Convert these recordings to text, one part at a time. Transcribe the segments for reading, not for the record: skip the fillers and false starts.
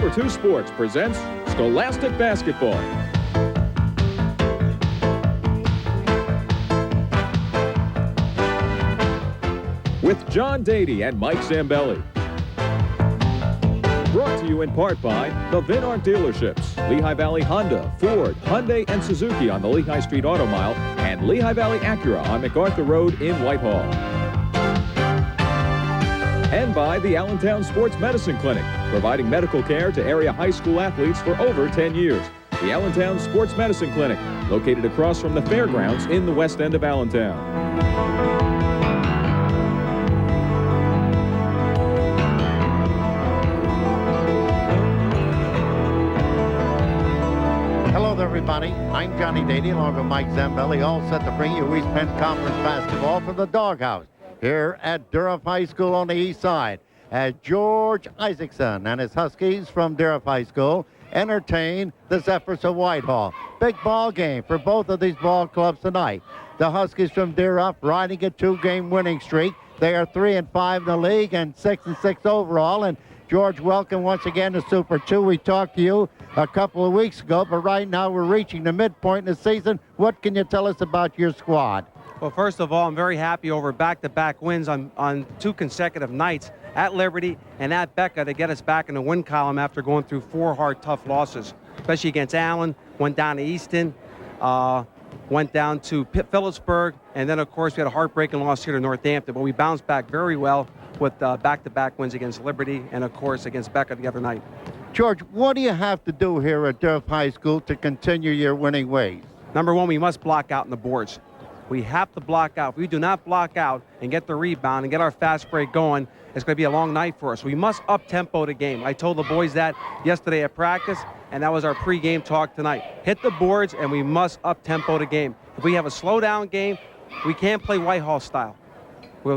Number 2 Sports presents Scholastic Basketball. With John Dady and Mike Zambelli. Brought to you in part by the Vinart dealerships, Lehigh Valley Honda, Ford, Hyundai, and Suzuki on the Lehigh Street Auto Mile, and Lehigh Valley Acura on MacArthur Road in Whitehall. And by the Allentown Sports Medicine Clinic, providing medical care to area high school athletes for over 10 years. The Allentown Sports Medicine Clinic, located across from the fairgrounds in the west end of Allentown. Hello there, everybody. I'm Johnny Dady, along with Mike Zambelli, all set to bring you East Penn Conference basketball from the Doghouse here at Dieruff High School on the east side, as George Isaacson and his Huskies from Dieruff High School entertain the Zephyrs of Whitehall. Big ball game for both of these ball clubs tonight. The Huskies from Dieruff riding a 2-game winning streak. They are 3-5 in the league and 6-6 overall. And George, welcome once again to Super 2. We talked to you a couple of weeks ago, but right now we're reaching the midpoint in the season. What can you tell us about your squad? Well, first of all, I'm very happy over back-to-back wins on 2 consecutive nights at Liberty and at Becca to get us back in the win column after going through 4 hard, tough losses, especially against Allen, went down to Easton, went down to Phillipsburg, and then, of course, we had a heartbreaking loss here to Northampton. But we bounced back very well with back-to-back wins against Liberty and, of course, against Becca the other night. George, what do you have to do here at Dieruff High School to continue your winning ways? Number one, we must block out in the boards. We have to block out. If we do not block out and get the rebound and get our fast break going, it's going to be a long night for us. We must up-tempo the game. I told the boys that yesterday at practice, and that was our pregame talk tonight. Hit the boards, and we must up-tempo the game. If we have a slow-down game, we can't play Whitehall style.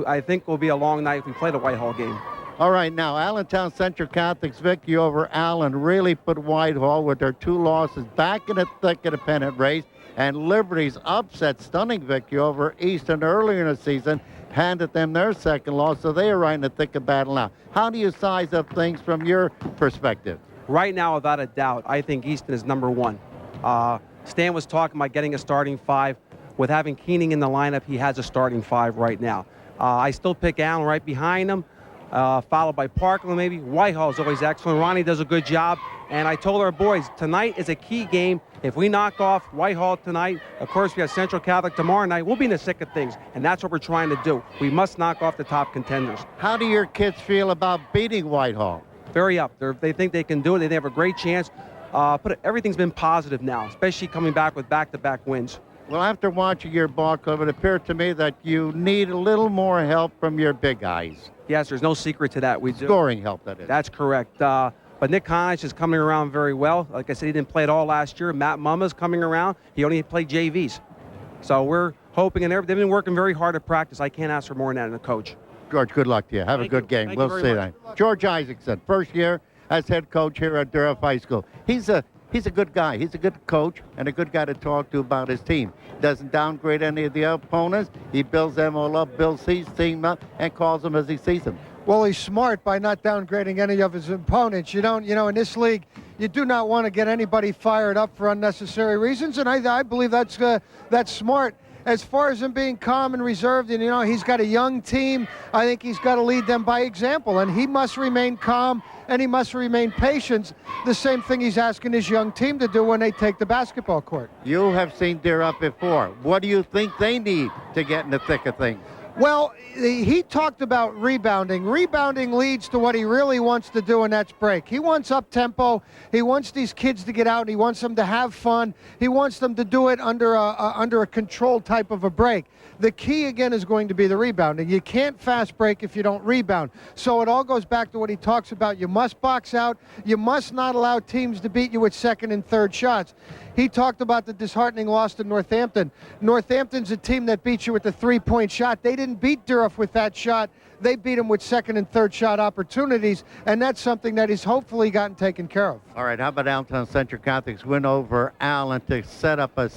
I think it will be a long night if we play the Whitehall game. All right, now, Allentown Central Catholic's victory over Allen really put Whitehall with their 2 losses back in the thick of the pennant race. And Liberty's upset, stunning victory over Easton earlier in the season handed them their 2nd loss, so they are right in the thick of battle now. How do you size up things from your perspective? Right now, without a doubt, I think Easton is number 1. Stan was talking about getting a starting 5. With having Keening in the lineup, he has a starting 5 right now. I still pick Allen right behind him, followed by Parkland maybe. Whitehall is always excellent. Ronnie does a good job. And I told our boys, tonight is a key game. If we knock off Whitehall tonight, of course we have Central Catholic tomorrow night, we'll be in the thick of things. And that's what we're trying to do. We must knock off the top contenders. How do your kids feel about beating Whitehall? Very up. They think they can do it. They have a great chance. Everything's been positive now, especially coming back with back-to-back wins. Well, after watching your ball club, it appeared to me that you need a little more help from your big guys. Yes, there's no secret to that. We do. Scoring help, that is. That's correct. But Nick Connish is coming around very well. Like I said, he didn't play it all last year. Matt Mumma's coming around. He only played JVs. So we're hoping, and they've been working very hard at practice. I can't ask for more than that in a coach. George, good luck to you. Have a good game. We'll see that. George Isaacson, first year as head coach here at Dieruff High School. He's a good guy. He's a good coach and a good guy to talk to about his team. Doesn't downgrade any of the opponents. He builds them all up, builds his team up, and calls them as he sees them. Well, he's smart by not downgrading any of his opponents. You don't, in this league, you do not want to get anybody fired up for unnecessary reasons, and I believe that's smart. As far as him being calm and reserved, and he's got a young team, I think he's got to lead them by example, and he must remain calm and he must remain patient. The same thing he's asking his young team to do when they take the basketball court. You have seen Dieruff before. What do you think they need to get in the thick of things? Well, he talked about rebounding. Rebounding leads to what he really wants to do, and that's break. He wants up-tempo. He wants these kids to get out, and he wants them to have fun. He wants them to do it under a controlled type of a break. The key, again, is going to be the rebounding. You can't fast break if you don't rebound. So it all goes back to what he talks about. You must box out. You must not allow teams to beat you with 2nd and 3rd shots. He talked about the disheartening loss to Northampton. Northampton's a team that beats you with the 3-point shot. They didn't beat Dieruff with that shot. They beat him with 2nd and 3rd shot opportunities, and that's something that he's hopefully gotten taken care of. All right, how about Allentown Central Catholic's win over Allen to set up a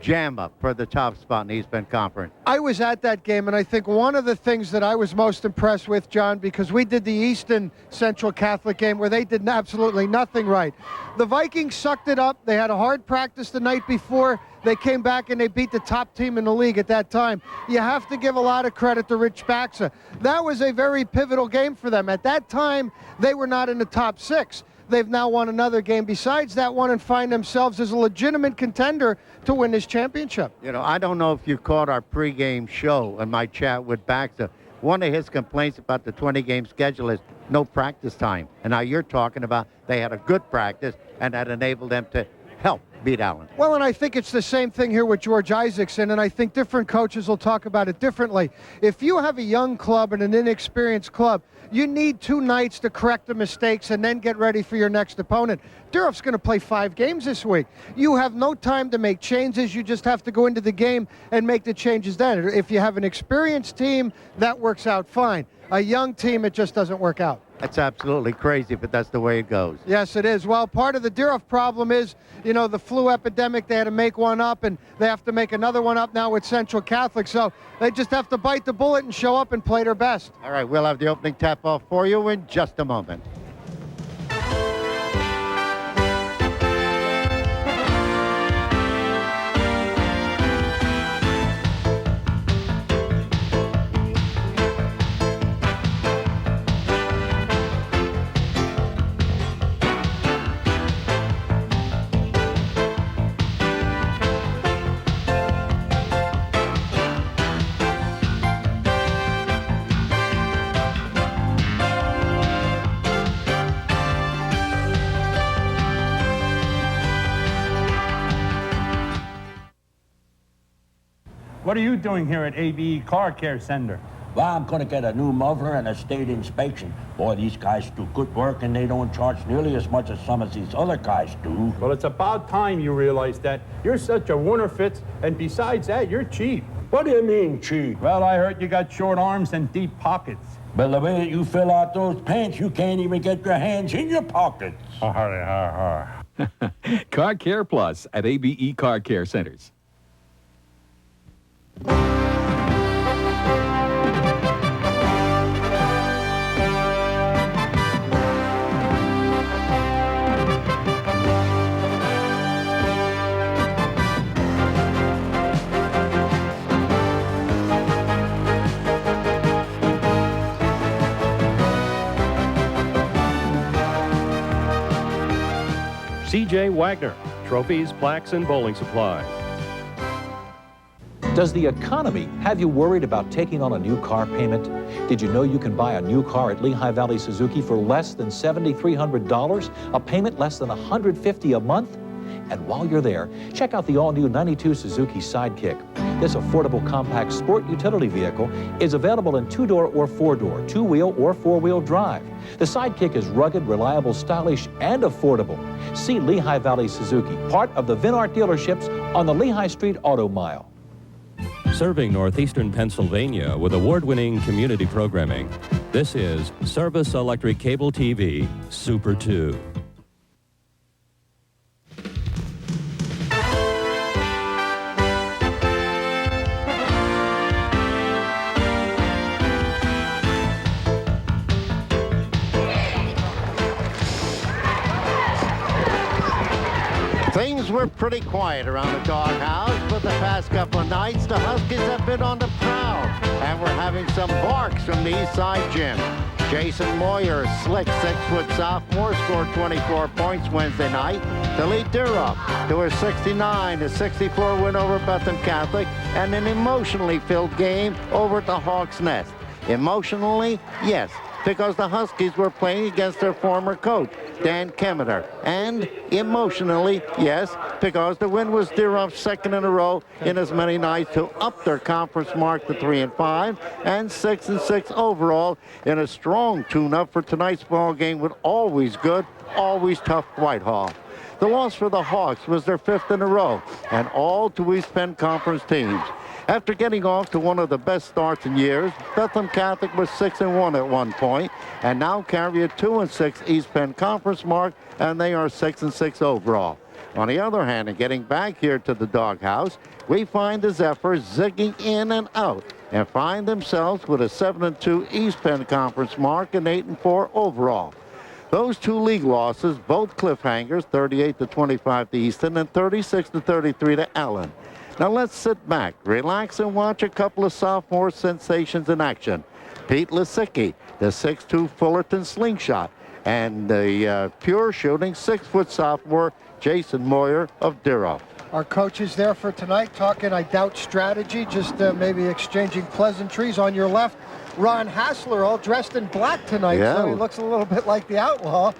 jam up for the top spot in the East Penn Conference. I was at that game, and I think one of the things that I was most impressed with, John, because we did the Easton Central Catholic game where they did absolutely nothing right. The Vikings sucked it up. They had a hard practice the night before. They came back and they beat the top team in the league at that time. You have to give a lot of credit to Rich Baxa. That was a very pivotal game for them. At that time, they were not in the top 6. They've now won another game besides that one and find themselves as a legitimate contender to win this championship. You know, I don't know if you caught our pregame show and my chat with Baxa. One of his complaints about the 20-game schedule is no practice time. And now you're talking about they had a good practice and that enabled them to help beat Allen. Well, and I think it's the same thing here with George Isaacson, and I think different coaches will talk about it differently. If you have a young club and an inexperienced club, you need 2 nights to correct the mistakes and then get ready for your next opponent. Dieruff's going to play 5 games this week. You have no time to make changes. You just have to go into the game and make the changes then. If you have an experienced team, that works out fine. A young team, it just doesn't work out. That's absolutely crazy, but that's the way it goes. Yes, it is. Well, part of the Dieruff problem is, you know, the flu epidemic. They had to make one up, and they have to make another one up now with Central Catholic. So they just have to bite the bullet and show up and play their best. All right, we'll have the opening tap-off for you in just a moment. What are you doing here at ABE Car Care Center? Well, I'm going to get a new muffler and a state inspection. Boy, these guys do good work, and they don't charge nearly as much as some of these other guys do. Well, it's about time you realize that. You're such a Wunderfitz, and besides that, you're cheap. What do you mean, cheap? Well, I heard you got short arms and deep pockets. Well, the way that you fill out those pants, you can't even get your hands in your pockets. Car Care Plus at ABE Car Care Centers. C.J. Wagner, trophies, plaques, and bowling supplies. Does the economy have you worried about taking on a new car payment? Did you know you can buy a new car at Lehigh Valley Suzuki for less than $7,300, a payment less than $150 a month? And while you're there, check out the all-new 92 Suzuki Sidekick. This affordable compact sport utility vehicle is available in 2-door or 4-door, 2-wheel or 4-wheel drive. The Sidekick is rugged, reliable, stylish, and affordable. See Lehigh Valley Suzuki, part of the Vinart dealerships on the Lehigh Street Auto Mile. Serving northeastern Pennsylvania with award-winning community programming, this is Service Electric Cable TV Super 2. Things were pretty quiet around the doghouse, but the past couple of nights, the Huskies have been on the prowl, and we're having some barks from the East Side gym. Jason Moyer, slick 6-foot sophomore, scored 24 points Wednesday night to lead Dieruff to a 69-64 win over Bethlehem Catholic and an emotionally filled game over at the Hawks' Nest. Emotionally, yes, because the Huskies were playing against their former coach, Dan Kemeter. And emotionally, yes, because the win was Dieruff's second in a row in as many nights to up their conference mark to 3-5 and 6-6 overall in a strong tune-up for tonight's ball game with always good, always tough Whitehall. The loss for the Hawks was their 5th in a row, and all to East Penn Conference teams. After getting off to one of the best starts in years, Bethlehem Catholic was 6-1 at one point, and now carry a 2-6 East Penn Conference mark, and they are 6-6 overall. On the other hand, and getting back here to the doghouse, we find the Zephyrs zigging in and out and find themselves with a 7-2 East Penn Conference mark and 8-4 overall. Those two league losses, both cliffhangers, 38-25 to Easton and 36-33 to Allen. Now let's sit back, relax, and watch a couple of sophomore sensations in action. Pete Lisicki, the 6'2 Fullerton slingshot, and the pure shooting 6-foot sophomore Jason Moyer of Dieruff. Our coach is there for tonight, talking, I doubt, strategy, just maybe exchanging pleasantries. On your left, Ron Hassler, all dressed in black tonight, so he looks a little bit like the outlaw.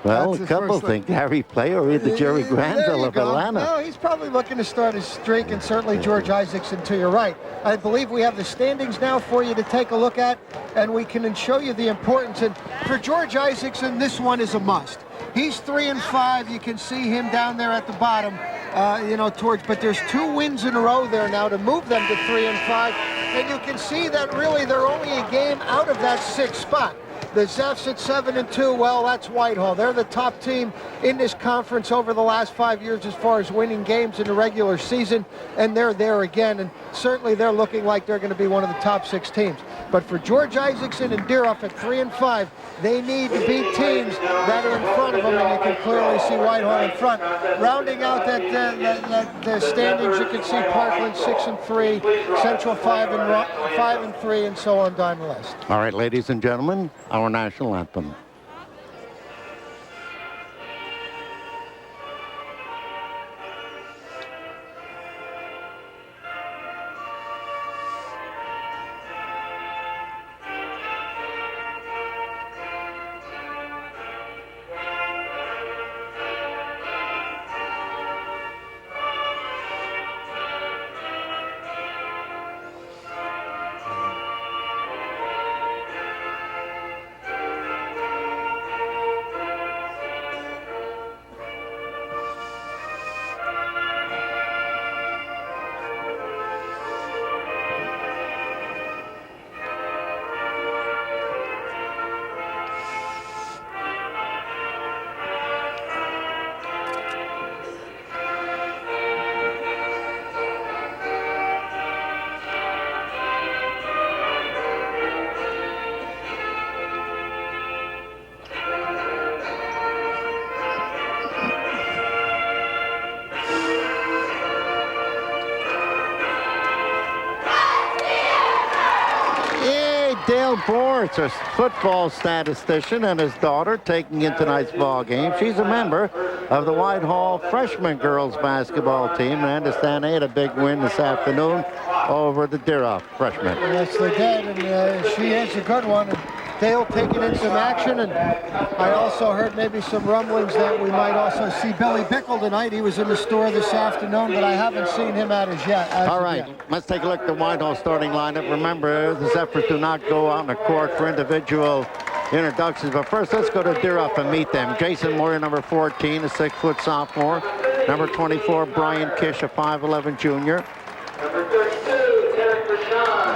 Well, a couple think Gary Player or the Jerry Granville of Atlanta. No, he's probably looking to start his streak, and certainly George Isaacson to your right. I believe we have the standings now for you to take a look at, and we can show you the importance. And for George Isaacson, this one is a must. He's 3-5. You can see him down there at the bottom, but there's 2 wins in a row there now to move them to 3-5. And you can see that really they're only a game out of that 6th spot. The Zephyrs at 7-2, well, that's Whitehall. They're the top team in this conference over the last 5 years as far as winning games in the regular season, and they're there again, and certainly they're looking like they're going to be one of the top 6 teams. But for George Isaacson and Dieruff at 3-5, they need to beat teams that are in front of them, and you can clearly see Whitehall in front. Rounding out the standings, you can see Parkland 6-3, Central 5-3, and so on down the list. All right, ladies and gentlemen, our national anthem. Dale Bortz, a football statistician, and his daughter taking in tonight's ball game. She's a member of the Whitehall freshman girls basketball team. I understand they had a big win this afternoon over the Dieruff freshmen. Yes, they did, and she is a good one. And Dale taking in some action, and I also heard maybe some rumblings that we might also see Billy Bickle tonight. He was in the store this afternoon, but I haven't seen him out as yet. All right, let's take a look at the Whitehall starting lineup. Remember, the Zephyrs do not go out on the court for individual introductions, but first let's go to Dieruff and meet them. Jason Moyer, number 14, a 6-foot sophomore. Number 24, Brian Kish, a 5'11 junior.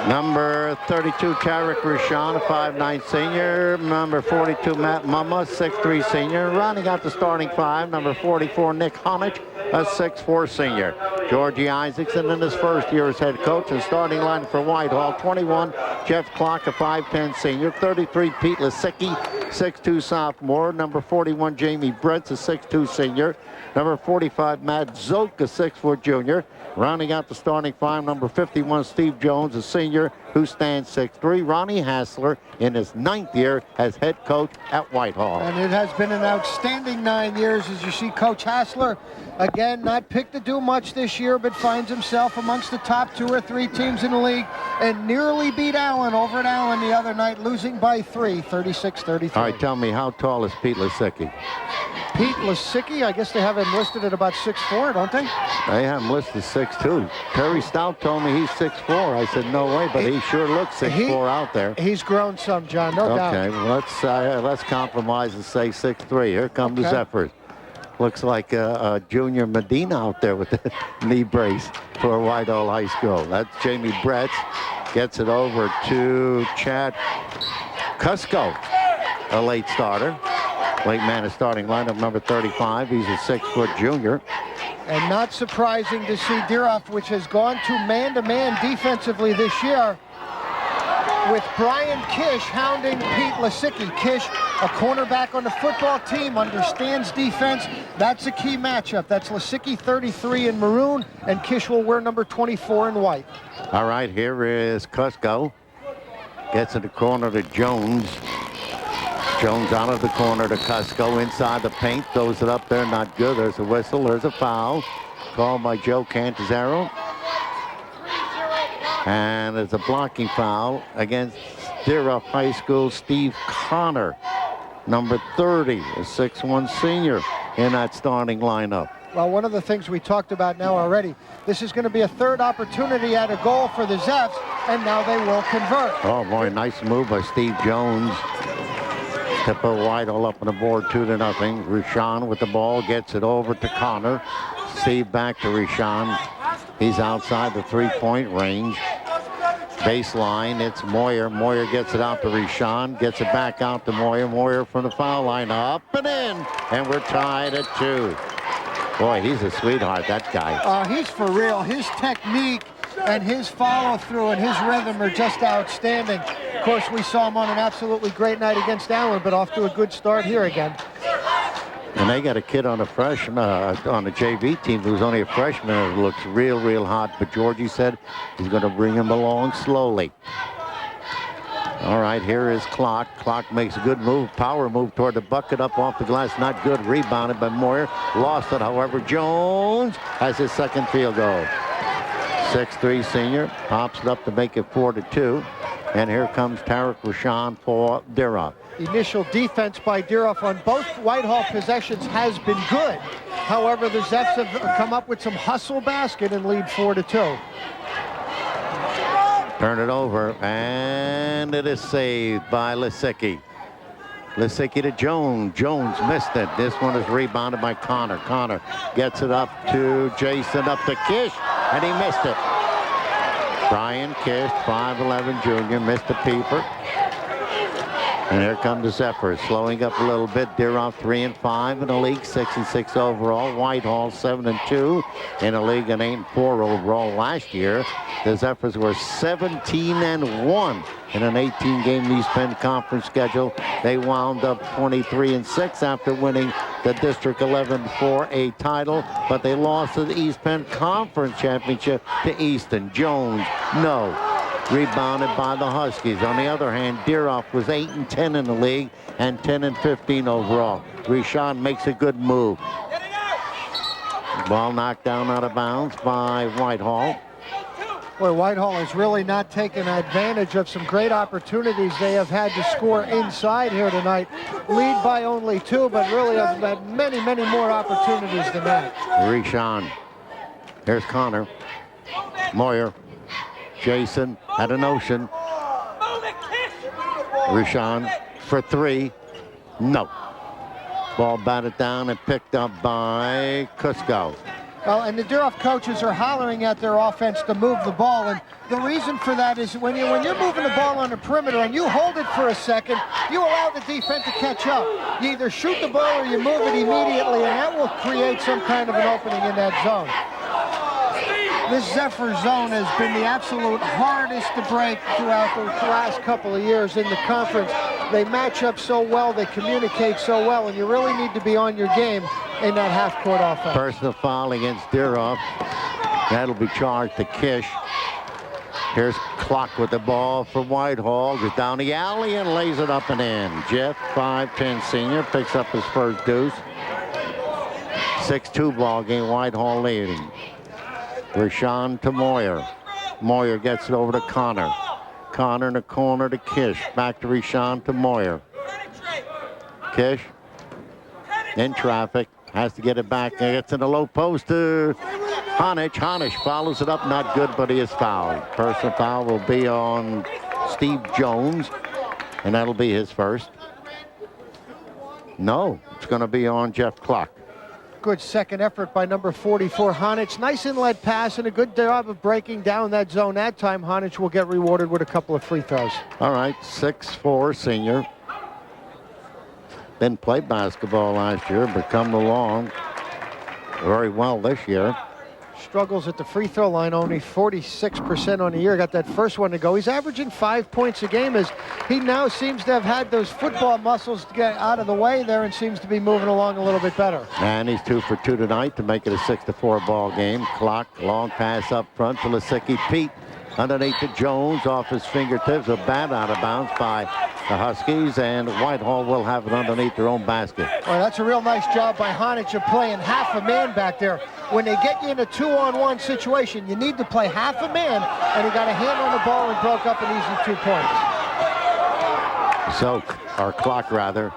Number 32, Tarek Rashan, a 5'9 senior. Number 42, Matt Mumma, 6'3 senior. Rounding out the starting 5, number 44, Nick Honich, a 6'4 senior. Georgie Isaacson in his first year as head coach, and starting line for Whitehall, 21, Jeff Clark, a 5'10 senior. 33, Pete Lisicki, 6'2 sophomore. Number 41, Jamie Brentz, a 6'2 senior. Number 45, Matt Zook, a 6-foot junior. Rounding out the starting 5, number 51, Steve Jones, a senior, who stands 6'3". Ronnie Hassler in his 9th year as head coach at Whitehall. And it has been an outstanding 9 years, as you see Coach Hassler, again, not picked to do much this year, but finds himself amongst the top 2 or 3 teams in the league, and nearly beat Allen over at Allen the other night, losing by 3, 36-33. All right, tell me, how tall is Pete Lisicki? Pete Lisicki, I guess they have him listed at about 6'4", don't they? They have him listed 6'2". Terry Stout told me he's 6'4". I said, no way, but he sure looks 6'4" out there. He's grown some, John, no doubt. Okay, well, let's compromise and say 6'3". Here come the Zephyrs. Looks like a Junior Medina out there with the knee brace for Whitehall High School. That's Jamie Brett. Gets it over to Chad Cusco, a late starter. Late man is starting lineup, number 35. He's a 6-foot junior. And not surprising to see Dieruff, which has gone to man-to-man defensively this year, with Brian Kish hounding Pete Lisicki. Kish, a cornerback on the football team, understands defense. That's a key matchup. That's Lisicki 33 in maroon, and Kish will wear number 24 in white. All right, here is Cusco. Gets in the corner to Jones. Jones out of the corner to Cusco. Inside the paint, throws it up there, not good. There's a whistle, there's a foul. Called by Joe Cantizaro. And it's a blocking foul against Dieruff High School, Steve Connor, number 30, a 6'1" senior in that starting lineup. Well, one of the things we talked about now already, this is going to be a third opportunity at a goal for the Zeffs, and now they will convert. Oh, boy, nice move by Steve Jones. To put Whitehall up on the board 2-0. Rushan with the ball, gets it over to Connor. Steve back to Rushan. He's outside the three-point range. Baseline, it's Moyer. Moyer gets it out to Rushan, gets it back out to Moyer. Moyer from the foul line, up and in, and we're tied at 2. Boy, he's a sweetheart, that guy. He's for real. His technique and his follow-through and his rhythm are just outstanding. Of course, we saw him on an absolutely great night against Allen, but off to a good start here again. And they got a kid on a freshman, on the JV team who's only a freshman who looks real, real hot. But Georgie said he's going to bring him along slowly. All right, here is Clock. Clock makes a good move, power move toward the bucket, up off the glass. Not good, rebounded by Moyer. Lost it, however. Jones has his second field goal. 6'3" senior, pops it up to make it 4-2. And here comes Tarek Rushan for Dieruff. Initial defense by Dieruff on both Whitehall possessions has been good. However, the Zeffs have come up with some hustle basket and lead 4-2. Turn it over, and it is saved by Lisicki. Lisicki to Jones. Jones missed it. This one is rebounded by Connor. Connor gets it up to Jason, up to Kish, and he missed it. Brian Kish, 5'11" junior, missed a peeper. And here come the Zephyrs, slowing up a little bit. Dieruff 3-5 in the league, 6-6 overall. Whitehall 7-2 in the league and 8-4 overall last year. The Zephyrs were 17-1 in an 18-game East Penn Conference schedule. They wound up 23-6 after winning the District 11 4A title, but they lost to the East Penn Conference Championship to Easton. Jones, no. Rebounded by the Huskies. On the other hand, Dieruff was 8-10 in the league and 10-15 overall. Rushan makes a good move. Ball knocked down out of bounds by Whitehall. Boy, Whitehall has really not taken advantage of some great opportunities they have had to score inside here tonight. Lead by only 2, but really have had many, many more opportunities than that. Rushan. Here's Connor. Moyer. Jason had a notion. Rushan for 3. No. Ball batted down and picked up by Cusco. Well, and the Dieruff coaches are hollering at their offense to move the ball, and the reason for that is when you're moving the ball on the perimeter and you hold it for a second, you allow the defense to catch up. You either shoot the ball or you move it immediately, and that will create some kind of an opening in that zone. This Zephyr zone has been the absolute hardest to break throughout the last couple of years in the conference. They match up so well, they communicate so well, and you really need to be on your game in that half-court offense. Personal foul against Dieruff. That'll be charged to Kish. Here's Clock with the ball for Whitehall. Goes down the alley and lays it up and in. Jeff, 5'10" senior, picks up his first deuce. 6-2 ball game, Whitehall leading. Rushan to Moyer. Moyer gets it over to Connor. Connor in the corner to Kish. Back to Rushan to Moyer. Kish in traffic. Has to get it back. Gets in the low post to Honich. Honich follows it up. Not good, but he is fouled. Personal foul will be on Steve Jones, and that'll be his first. No, it's going to be on Jeff Clock. Good second effort by number 44, Honich. Nice inlet pass and a good job of breaking down that zone. That time, Honich will get rewarded with a couple of free throws. All right, 6'4" senior. Didn't play basketball last year, but come along. very well this year. Struggles at the free throw line, only 46% on the year. Got that first one to go. He's averaging 5 points a game as he now seems to have had those football muscles to get out of the way there and seems to be moving along a little bit better. And he's 2 for 2 tonight to make it a 6-4 ball game. Clock, long pass up front to Lisicki. Pete underneath to Jones, off his fingertips. A bat out of bounds by the Huskies, and Whitehall will have it underneath their own basket. Well, that's a real nice job by Honich of playing half a man back there. When they get you in a 2-on-1 situation, you need to play half a man, and he got a hand on the ball and broke up an easy 2 points. Clock rather.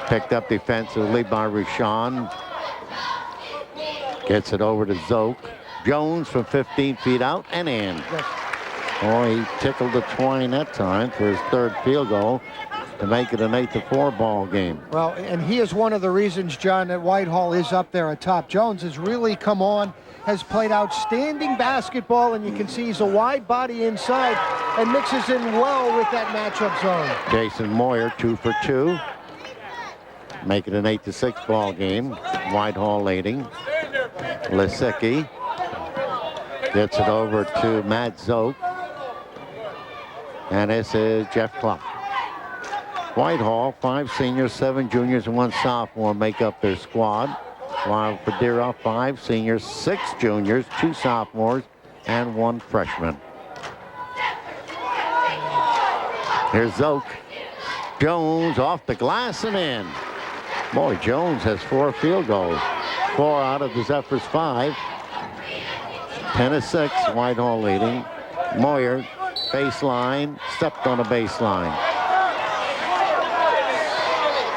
Picked up defensively by Rashawn. Gets it over to Zoke. Jones from 15 feet out and in. Yes. Oh, he tickled the twine that time for his third field goal to make it an 8-4 ball game. Well, and he is one of the reasons, John, that Whitehall is up there atop. Jones has really come on, has played outstanding basketball, and you can see he's a wide body inside and mixes in well with that matchup zone. Jason Moyer, 2 for 2. Make it an 8-6 ball game. Whitehall leading. Lisicki gets it over to Matt Zoke. And this is Jeff Clark. Whitehall, 5 seniors, 7 juniors, and 1 sophomore make up their squad. While for Dieruff, 5 seniors, 6 juniors, 2 sophomores, and 1 freshman. Here's Zoke. Jones off the glass and in. Boy, Jones has 4 field goals. 4 out of the Zephyrs' 5. 10-6, Whitehall leading. Moyer, baseline, stepped on a baseline.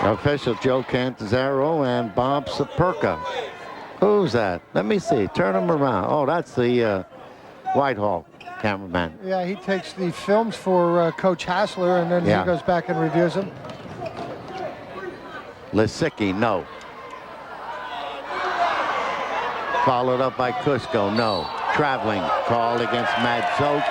Official Joe Cantazaro and Bob Saperka. Who's that? Let me see. Turn him around. Oh, that's the Whitehall cameraman. Yeah, he takes the films for Coach Hassler, and then he goes back and reviews them. Lisicki, no. Followed up by Cusco, no. Traveling, called against Matt Zoke.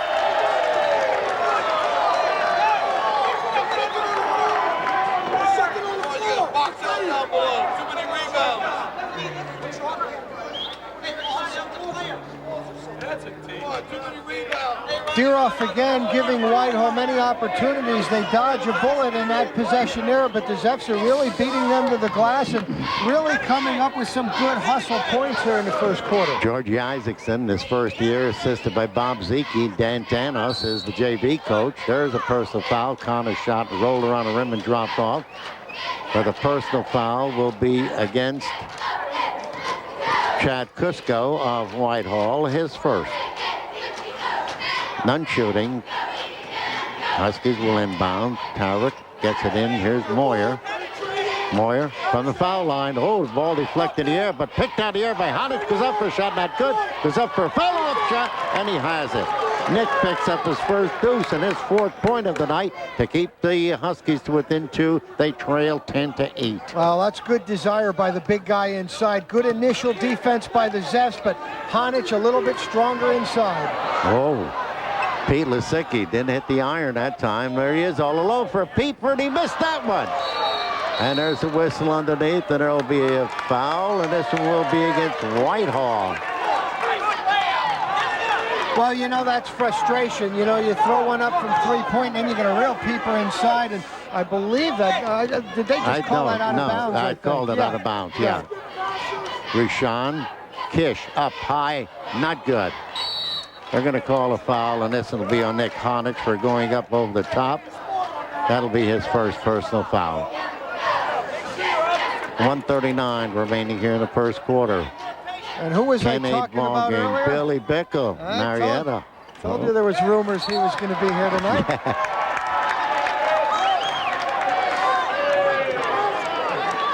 Dieruff again giving Whitehall many opportunities. They dodge a bullet in that possession there, but the Zephyrs are really beating them to the glass and really coming up with some good hustle points here in the first quarter. Georgie Isaacson, his first year, assisted by Bob Zeke. Dan Tanos is the JV coach. There's a personal foul. Connor shot, rolled around the rim and dropped off. But the personal foul will be against Chad Cusco of Whitehall, his first. None shooting. Huskies will inbound. Tarek gets it in. Here's Moyer. Moyer from the foul line. Oh, the ball deflected in the air, but picked out of the air by Honich. Goes up for a shot, not good. Goes up for a follow-up shot, and he has it. Nick picks up his first deuce and his 4th point of the night to keep the Huskies to within 2. They trail 10-8. Well, that's good desire by the big guy inside. Good initial defense by the Zephyrs, but Honich a little bit stronger inside. Oh. Pete Lisicki didn't hit the iron that time. There he is all alone for Pete, and he missed that one. And there's a whistle underneath, and there will be a foul, and this one will be against Whitehall. Well, you know, that's frustration. You know, you throw one up from 3-point, and then you get a real peeper inside, and I believe that, did they just call that out of bounds? I called it out of bounds, yeah. Rashawn Kish up high, not good. They're going to call a foul, and this will be on Nick Honich for going up over the top. That'll be his first personal foul. 1:39 remaining here in the first quarter. And who was I talking about game. earlier? Billy Bickle, Marietta. Told you there was rumors he was going to be here tonight.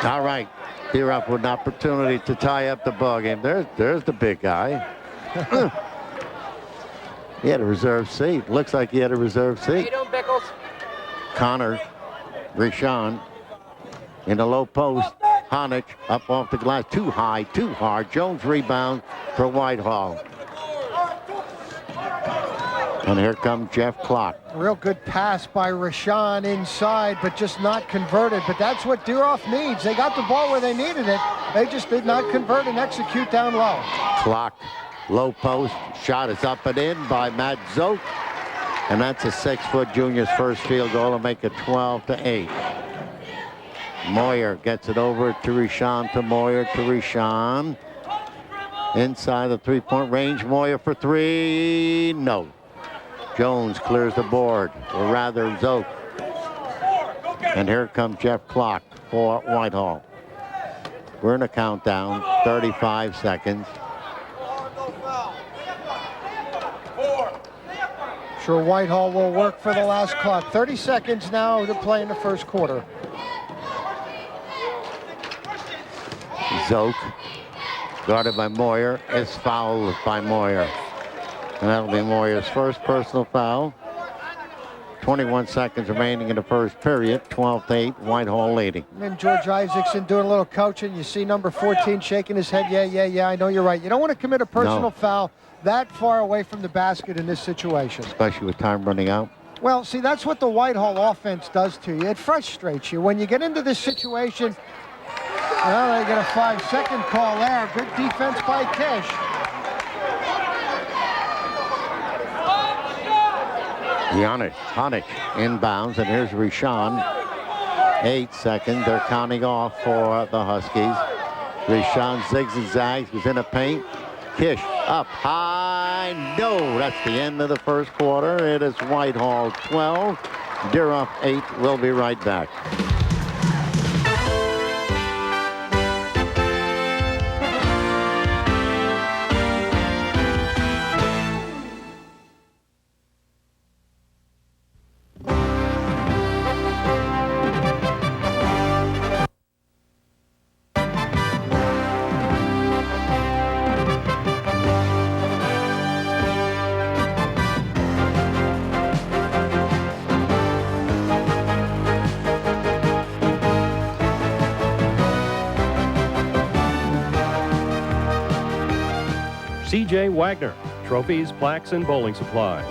All right, Dieruff with an opportunity to tie up the ball game. There's the big guy. He had a reserved seat. Looks like he had a reserved seat. How you doing, Bickles? Connor, Rashawn in the low post. Honich up off the glass. Too high, too hard. Jones rebound for Whitehall. And here comes Jeff Clark. A real good pass by Rashawn inside, but just not converted. But that's what Dieruff needs. They got the ball where they needed it. They just did not convert and execute down low. Clark, low post. Shot is up and in by Matt Zook. And that's a 6-foot junior's first field goal to make it 12-8. Moyer gets it over to Rashawn, to Moyer, to Rashawn. Inside the three-point range. Moyer for three. No. Jones clears the board, or rather Zook. And here comes Jeff Clark for Whitehall. We're in a countdown, 35 seconds. Sure, Whitehall will work for the last clock. 30 seconds now to play in the first quarter. Zook, guarded by Moyer, is fouled by Moyer. And that'll be Moyer's first personal foul. 21 seconds remaining in the first period. 12-8, Whitehall leading. And George Isaacson doing a little coaching. You see number 14 shaking his head. Yeah, I know you're right. You don't want to commit a personal foul that far away from the basket in this situation. Especially with time running out. Well, see, that's what the Whitehall offense does to you. It frustrates you. When you get into this situation, well, they get a 5-second call there. Good defense by Kish. Honich inbounds, and here's Rashawn. 8 seconds. They're counting off for the Huskies. Rashawn zigs and zags. He's in a paint. Kish up high. No, that's the end of the first quarter. It is Whitehall 12. Dieruff 8. We'll be right back. C.J. Wagner, trophies, plaques, and bowling supplies.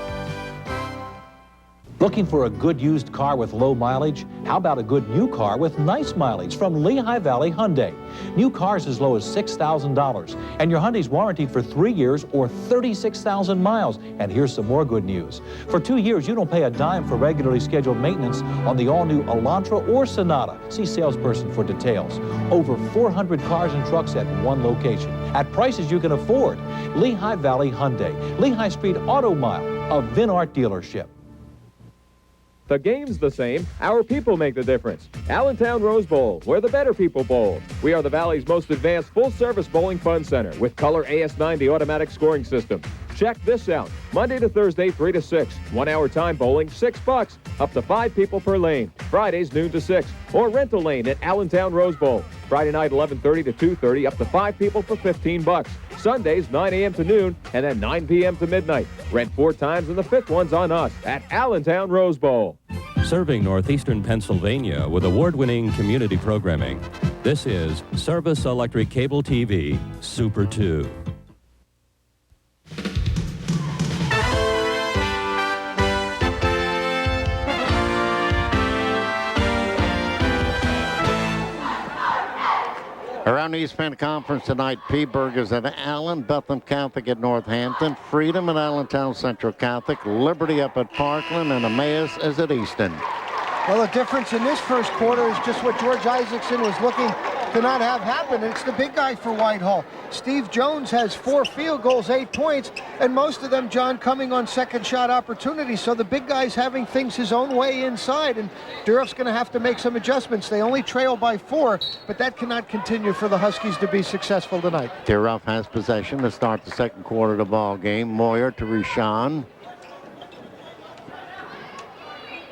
Looking for a good used car with low mileage? How about a good new car with nice mileage from Lehigh Valley Hyundai? New cars as low as $6,000, and your Hyundai's warranted for 3 years or 36,000 miles. And here's some more good news. For 2 years, you don't pay a dime for regularly scheduled maintenance on the all-new Elantra or Sonata. See salesperson for details. Over 400 cars and trucks at one location at prices you can afford. Lehigh Valley Hyundai, Lehigh Street Auto Mile, a Vinart dealership. The game's the same. Our people make the difference. Allentown Rose Bowl, where the better people bowl. We are the Valley's most advanced full-service bowling fun center with color AS90 automatic scoring system. Check this out. Monday to Thursday, 3 to 6. 1 hour time bowling, $6. Up to 5 people per lane. Fridays, noon to 6. Or rental lane at Allentown Rose Bowl. Friday night, 11:30 to 2:30. Up to 5 people for $15. Sundays, 9 a.m. to noon, and then 9 p.m. to midnight. Rent 4 times, and the 5th one's on us at Allentown Rose Bowl. Serving northeastern Pennsylvania with award-winning community programming. This is Service Electric Cable TV Super 2. Around the East Penn Conference tonight, Peaburg is at Allen, Bethlehem Catholic at Northampton, Freedom at Allentown Central Catholic, Liberty up at Parkland, and Emmaus is at Easton. Well, the difference in this first quarter is just what George Isaacson was looking to not have happen. It's the big guy for Whitehall. Steve Jones has 4 field goals, 8 points, and most of them, John, coming on second shot opportunities. So the big guy's having things his own way inside, and Dieruff's going to have to make some adjustments. They only trail by 4, but that cannot continue for the Huskies to be successful tonight. Dieruff has possession to start the second quarter of the ball game. Moyer to Rashawn.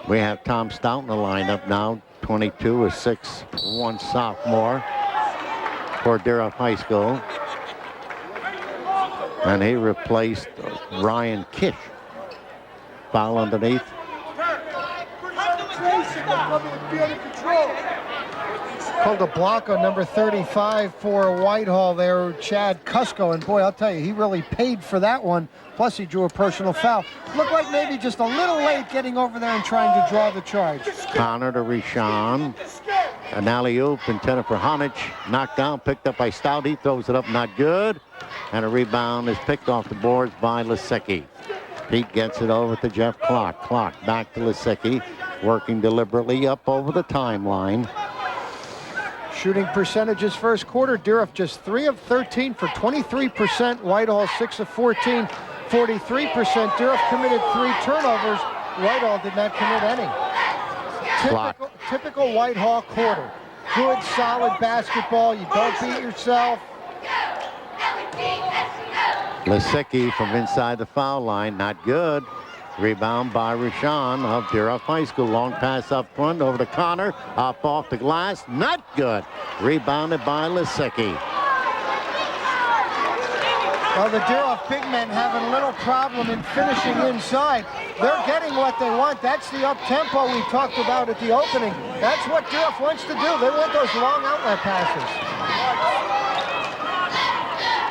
We have Tom Stout in the lineup now. 22, a 6'1" sophomore for Dieruff High School. And he replaced Ryan Kish. Foul underneath. Pulled a block on number 35 for Whitehall there, Chad Cusco. And boy, I'll tell you, he really paid for that one. Plus, he drew a personal foul. Looked like maybe just a little late getting over there and trying to draw the charge. Connor to Rishan. An alley-oop intended for Honich. Knocked down, picked up by Stout. He throws it up, not good. And a rebound is picked off the boards by Lisicki. Pete gets it over to Jeff Clock. Clock back to Lisicki, working deliberately up over the timeline. Shooting percentages first quarter, Dieruff just 3 of 13 for 23%. Whitehall 6 of 14, 43%. Dieruff committed 3 turnovers. Whitehall did not commit any. Typical Whitehall quarter. Good, solid basketball. You don't beat yourself. Lisicki from inside the foul line, not good. Rebound by Rishan of Dieruff High School. Long pass up front over to Connor. Up off the glass, not good. Rebounded by Lisicki. Well, the Dieruff big men having a little problem in finishing inside. They're getting what they want. That's the up-tempo we talked about at the opening. That's what Dieruff wants to do. They want those long outlet passes.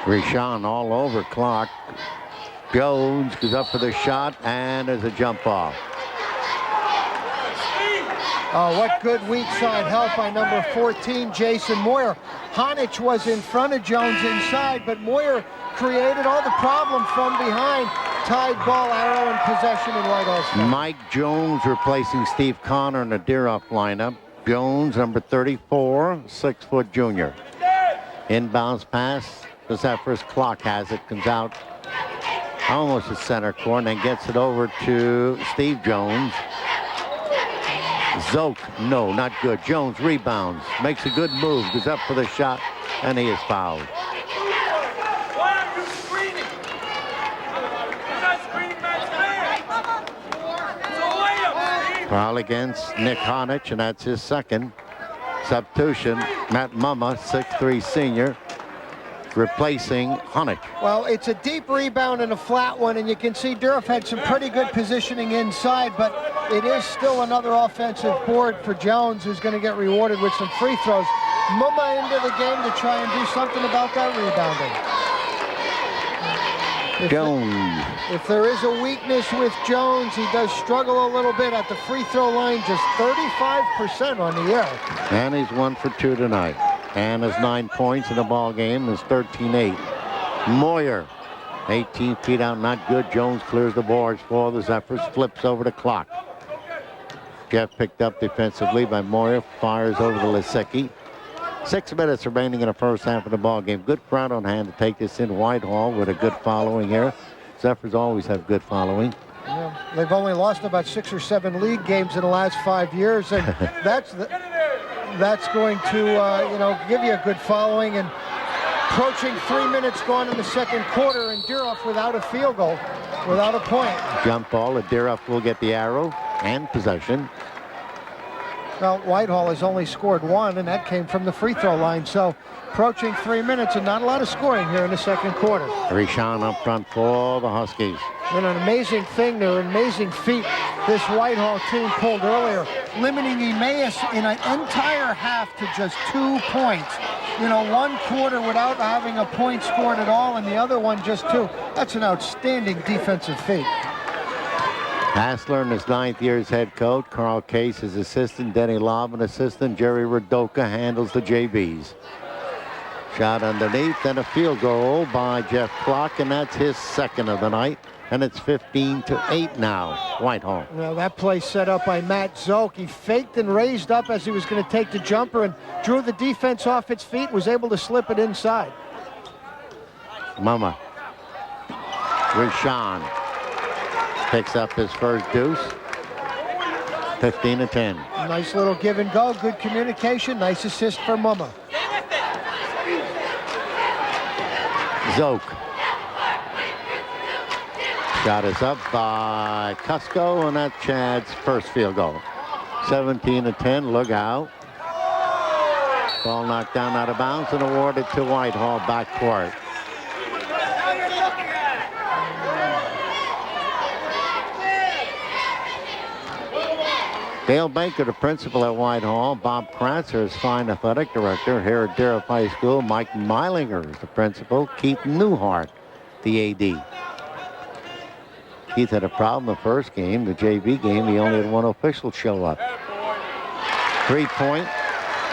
Rishan all over Clock. Jones goes up for the shot, and there's a jump off. Oh, what good weak side help by number 14, Jason Moyer. Honich was in front of Jones inside, but Moyer created all the problem from behind. Tied ball, arrow, and possession in Whitehall's favor. Mike Jones replacing Steve Connor in the Dieruff lineup. Jones, number 34, 6-foot junior. Inbounds pass. The Zephyrs. Clock has it. Comes out almost at center court, and then gets it over to Steve Jones. Zoke, no, not good. Jones rebounds, makes a good move, goes up for the shot, and he is fouled. Foul against Nick Honich, and that's his second. Substitution, Matt Mumma, 6'3" senior, replacing Honich. Well, it's a deep rebound and a flat one, and you can see Dieruff had some pretty good positioning inside, but it is still another offensive board for Jones, who's going to get rewarded with some free throws. Mumma into the game to try and do something about that rebounding. Jones. If there is a weakness with Jones, he does struggle a little bit at the free throw line, just 35% on the year. And he's 1 for 2 tonight. And has 9 points in the ball game. Is 13-8. Moyer, 18 feet out, not good. Jones clears the boards for the Zephyrs. Flips over the Clock. Jeff picked up defensively by Moyer. Fires over to Lisicki. 6 minutes remaining in the first half of the ball game. Good crowd on hand to take this in. Whitehall with a good following here. Zephyrs always have good following. Yeah, they've only lost about 6 or 7 league games in the last 5 years, and that's going to give you a good following. And approaching 3 minutes gone in the second quarter, and Dieruff without a field goal, without a point. Jump ball, and Dieruff will get the arrow and possession. Well, Whitehall has only scored 1, and that came from the free throw line. So approaching 3 minutes and not a lot of scoring here in the second quarter. Rishan up front for the Huskies. And an amazing thing there, an amazing feat this Whitehall team pulled earlier, limiting Emmaus in an entire half to just 2 points. You know, 1 quarter without having a point scored at all, and the other one just 2. That's an outstanding defensive feat. Hassler in his 9th year as head coach. Carl Case his assistant. Denny Lobb an assistant. Jerry Radoka handles the JVs. Shot underneath and a field goal by Jeff Clock, and that's his second of the night. And it's 15-8 now, Whitehall. Well, that play set up by Matt Zoke. He faked and raised up as he was going to take the jumper and drew the defense off its feet, was able to slip it inside. Mumma. Rishan picks up his first deuce. 15-10. Nice little give and go, good communication, nice assist for Mumma. Zoke. Shot is up by Cusco, and that's Chad's first field goal. 17-10, look out. Ball knocked down out of bounds and awarded to Whitehall backcourt. Dale Baker, the principal at Whitehall. Bob Kratzer is fine athletic director here at Dieruff High School. Mike Meilinger is the principal. Keith Newhart, the AD. Keith had a problem the first game, the JV game. He only had one official show up. 3-point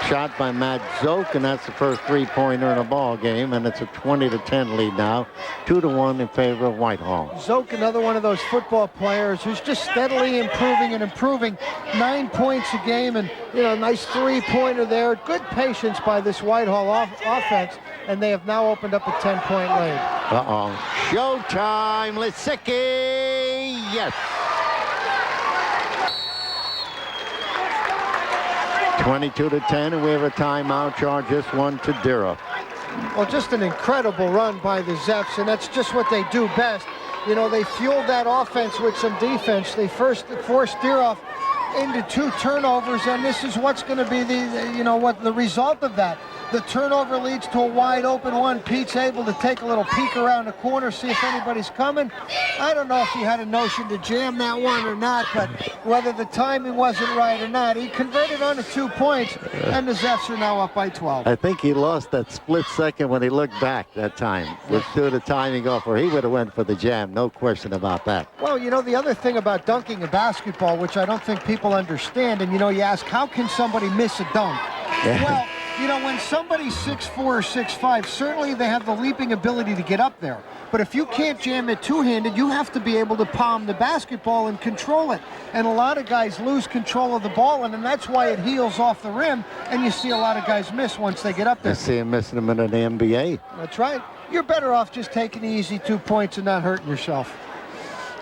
shot by Matt Zook, and that's the first 3-pointer in a ball game, and it's a 20-10 lead now, 2-1 in favor of Whitehall. Zook, another one of those football players who's just steadily improving and improving. 9 points a game, and nice 3-pointer there. Good patience by this Whitehall offense, and they have now opened up a 10-point lead. Showtime, Lisicki, yes. 22-10, and we have a timeout. Charge this one to Dieruff. Well, just an incredible run by the Zepps, and that's just what they do best. They fueled that offense with some defense. They first forced Dieruff into 2 turnovers, and this is what's going to be the result of that. The turnover leads to a wide open one. Pete's able to take a little peek around the corner, see if anybody's coming. I don't know if he had a notion to jam that one or not, but whether the timing wasn't right or not, he converted on the 2 points, and the Zepps are now up by 12. I think he lost that split second when he looked back that time. Which threw the timing off, or he would have went for the jam, no question about that. Well, the other thing about dunking a basketball, which I don't think people understand, and you ask, how can somebody miss a dunk? Yeah. Well, when somebody's 6'4" or 6'5", certainly they have the leaping ability to get up there. But if you can't jam it two-handed, you have to be able to palm the basketball and control it. And a lot of guys lose control of the ball, and that's why it heels off the rim, and you see a lot of guys miss once they get up there. I see him missing them in the NBA. That's right. You're better off just taking the easy 2 points and not hurting yourself.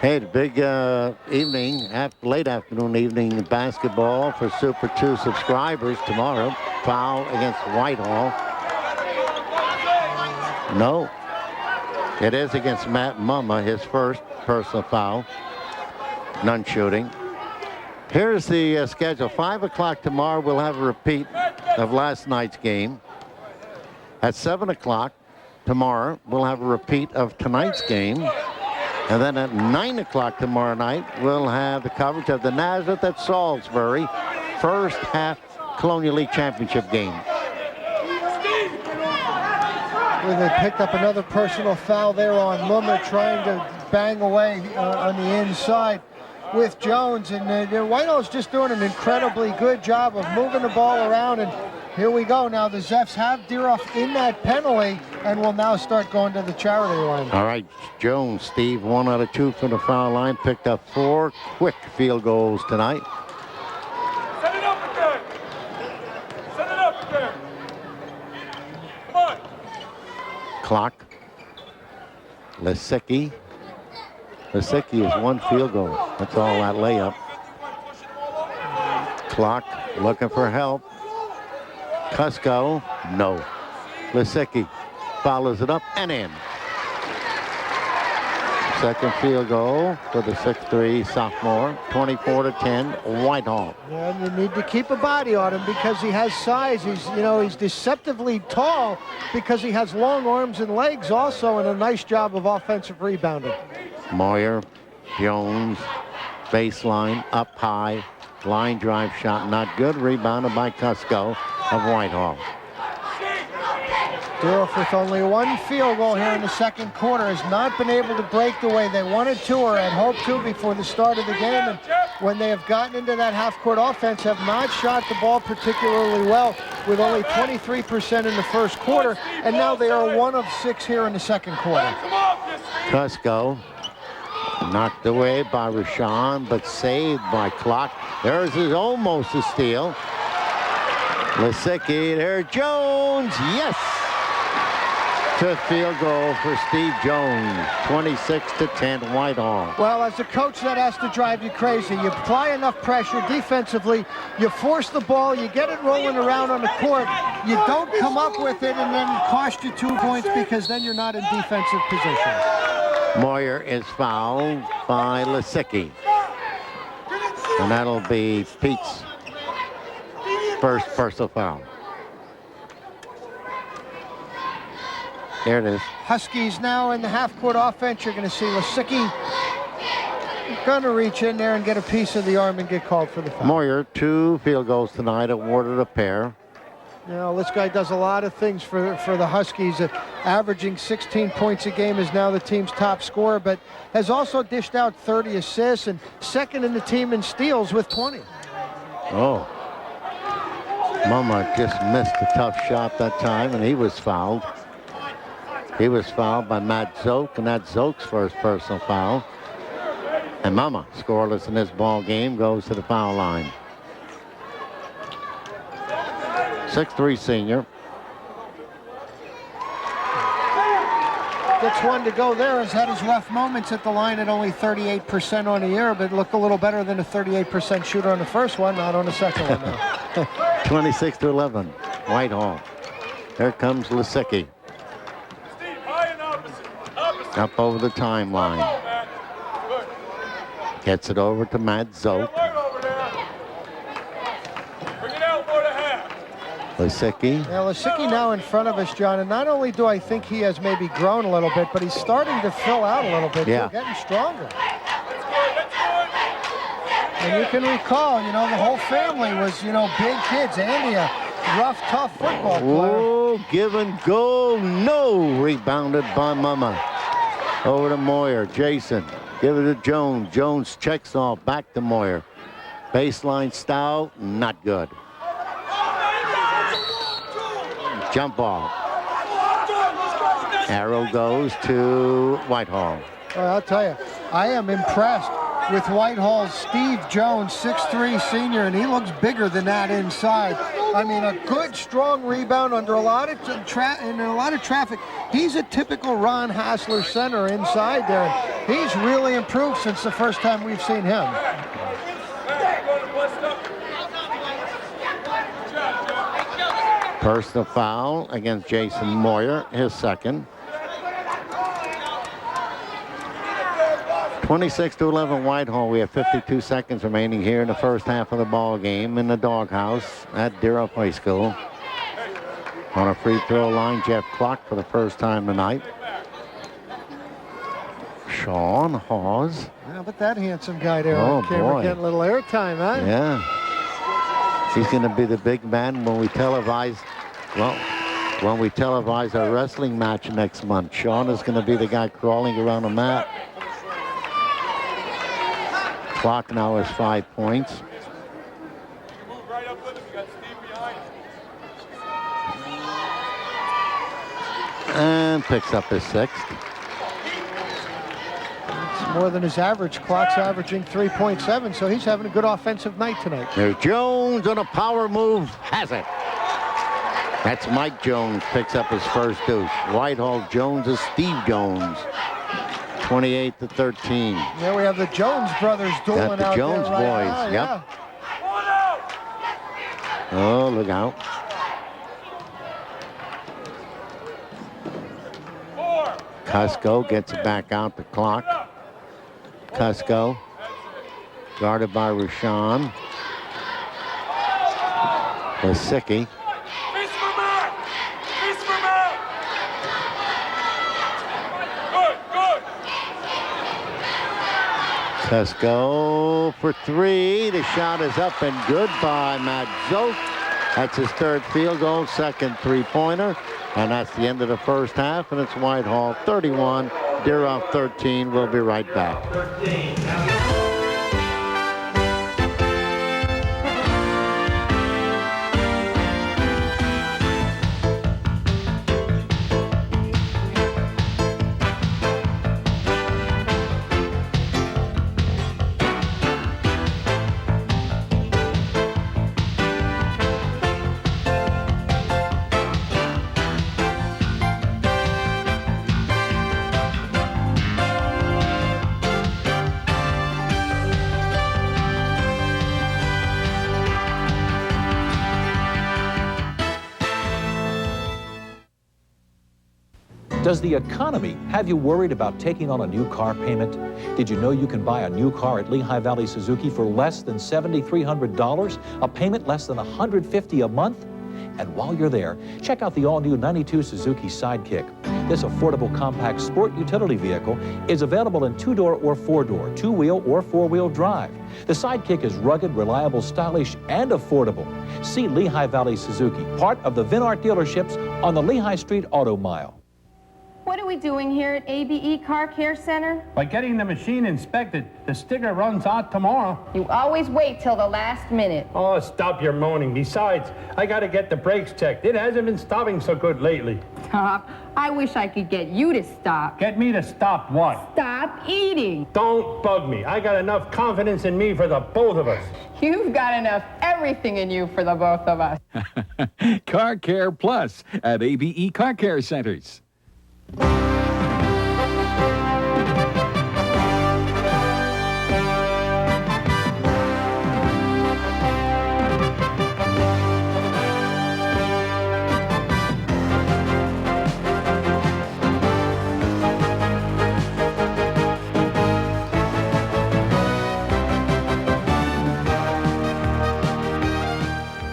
Hey, the big late afternoon evening basketball for Super 2 subscribers tomorrow. Foul against Whitehall. No. It is against Matt Mumma, his first personal foul. None shooting. Here's the schedule. 5 o'clock tomorrow, we'll have a repeat of last night's game. At 7 o'clock tomorrow, we'll have a repeat of tonight's game. And then at 9 o'clock tomorrow night, we'll have the coverage of the Nazareth at Salisbury. First half Colonial League Championship game. They picked up another personal foul there on Mumma, trying to bang away on the inside with Jones. And Whitehall's just doing an incredibly good job of moving the ball around. And here we go. Now the Zepps have Dieruff in that penalty and will now start going to the charity line. All right, Jones, Steve, 1 out of 2 from the foul line. Picked up 4 quick field goals tonight. Set it up again. Set it up again. Come on. Clock. Lisicki. Lisicki is 1 field goal. That's all that layup. Clock looking for help. Cusco, no. Lisicki follows it up and in. Second field goal for the 6'3" sophomore. 24-10, Whitehall. Yeah, and you need to keep a body on him because he has size. He's deceptively tall because he has long arms and legs also, and a nice job of offensive rebounding. Moyer, Jones, baseline, up high. Line drive shot, not good. Rebounded by Cusco of Whitehall. Dieruff with only 1 field goal here in the second quarter has not been able to break the way they wanted to or had hoped to before the start of the game. And when they have gotten into that half-court offense, have not shot the ball particularly well, with only 23% in the first quarter. And now they are 1 of 6 here in the second quarter. Cusco knocked away by Rashawn, but saved by Clock. There's almost a steal. Lisicki, there, Jones, yes! 5th field goal for Steve Jones, 26-10, Whitehall. Well, as a coach, that has to drive you crazy. You apply enough pressure defensively, you force the ball, you get it rolling around on the court, you don't come up with it, and then it costs you 2 points because then you're not in defensive position. Moyer is fouled by Lisicki. And that'll be Pete's first personal foul. There it is. Huskies now in the half-court offense. You're going to see Lisicki going to reach in there and get a piece of the arm and get called for the foul. Moyer, 2 field goals tonight, awarded a pair. You know, this guy does a lot of things for the Huskies. Averaging 16 points a game, is now the team's top scorer, but has also dished out 30 assists and second in the team in steals with 20. Oh. Mama just missed a tough shot that time, and he was fouled. He was fouled by Matt Zoke, and that's Zoke's first personal foul. And Mama, scoreless in this ball game, goes to the foul line. 6'3" senior. Gets one to go there. Has had his rough moments at the line at only 38% on the year, but looked a little better than a 38% shooter on the first one, not on the second one now. 26-11, Whitehall. Here comes Lisicki. Up over the timeline. Gets it over to Matt Zoke. Lisicki. Yeah, Lisicki now in front of us, John, and not only do I think he has maybe grown a little bit, but he's starting to fill out a little bit, yeah. Getting stronger. And you can recall, you know, the whole family was, you know, big kids. Andy, a rough, tough football player. Oh, give and go, no! Rebounded by Mama. Over to Moyer, Jason. Give it to Jones. Jones checks off, back to Moyer. Baseline style, not good. Jump ball. Arrow goes to Whitehall. Well, I'll tell you, I am impressed with Whitehall's Steve Jones, 6'3" senior, and he looks bigger than that inside. I mean, a good, strong rebound under a lot of traffic. He's a typical Ron Hassler center inside there. And he's really improved since the first time we've seen him. Personal foul against Jason Moyer, his second. 26-11 Whitehall. We have 52 seconds remaining here in the first half of the ball game in the doghouse at Dieruff High School. On a free throw line, Jeff Clark for the first time tonight. Sean Hawes. Yeah, but that handsome guy there on camera boy. getting a little airtime, huh? Yeah. He's going to be the big man when we televise, well, when we televise our wrestling match next month. Sean is going to be the guy crawling around the mat. Clock now is 5 points. And picks up his sixth. It's more than his average. Clock's averaging 3.7, so he's having a good offensive night tonight. There's Jones on a power move. Has it. That's Mike Jones, picks up his first deuce. Whitehall Jones is Steve Jones. 28-13. There we have the Jones brothers dueling Got the out Jones there right boys, now, yep. Oh, look out. Cusco gets it back out the clock. Cusco, guarded by Rashawn. Lisicki. Cusco for three. The shot is up and good by Matt Zoke. That's his third field goal, second three-pointer. And that's the end of the first half, and it's Whitehall 31, Dieruff 13. We'll be right back. Does the economy have you worried about taking on a new car payment? Did you know you can buy a new car at Lehigh Valley Suzuki for less than $7,300, a payment less than $150 a month? And while you're there, check out the all-new '92 Suzuki Sidekick. This affordable compact sport utility vehicle is available in 2-door or 4-door, 2-wheel or 4-wheel drive. The Sidekick is rugged, reliable, stylish, and affordable. See Lehigh Valley Suzuki, part of the Vinart dealerships on the Lehigh Street Auto Mile. What are we doing here at ABE Car Care Center? By getting the machine inspected. The sticker runs out tomorrow. You always wait till the last minute. Oh, stop your moaning. Besides, I gotta get the brakes checked. It hasn't been stopping so good lately. Stop. I wish I could get you to stop. Get me to stop what? Stop eating. Don't bug me. I got enough confidence in me for the both of us. You've got enough everything in you for the both of us. Car Care Plus at ABE Car Care Centers.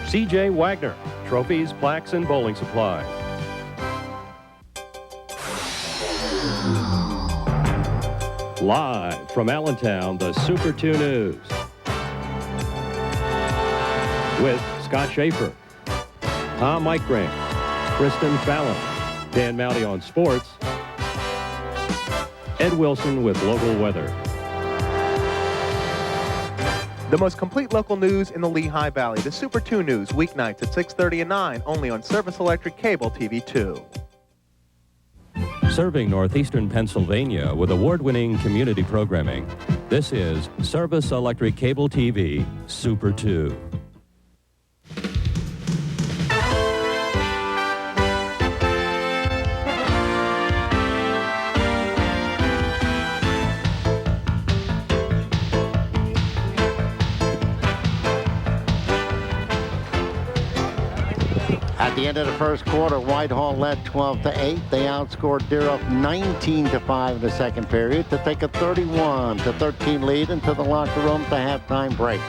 C.J. Wagner, trophies, plaques, and bowling supplies. Live from Allentown, the Super 2 News. With Scott Schaefer, Tom Eichgrant, Kristen Fallon, Dan Mowdy on sports, Ed Wilson with local weather. The most complete local news in the Lehigh Valley. The Super 2 News, weeknights at 6:30 and 9, only on Service Electric Cable TV 2. Serving northeastern Pennsylvania with award-winning community programming. This is Service Electric Cable TV Super 2. At the end of the first quarter, Whitehall led 12-8. They outscored Dieruff 19-5 in the second period to take a 31-13 lead into the locker room to halftime break.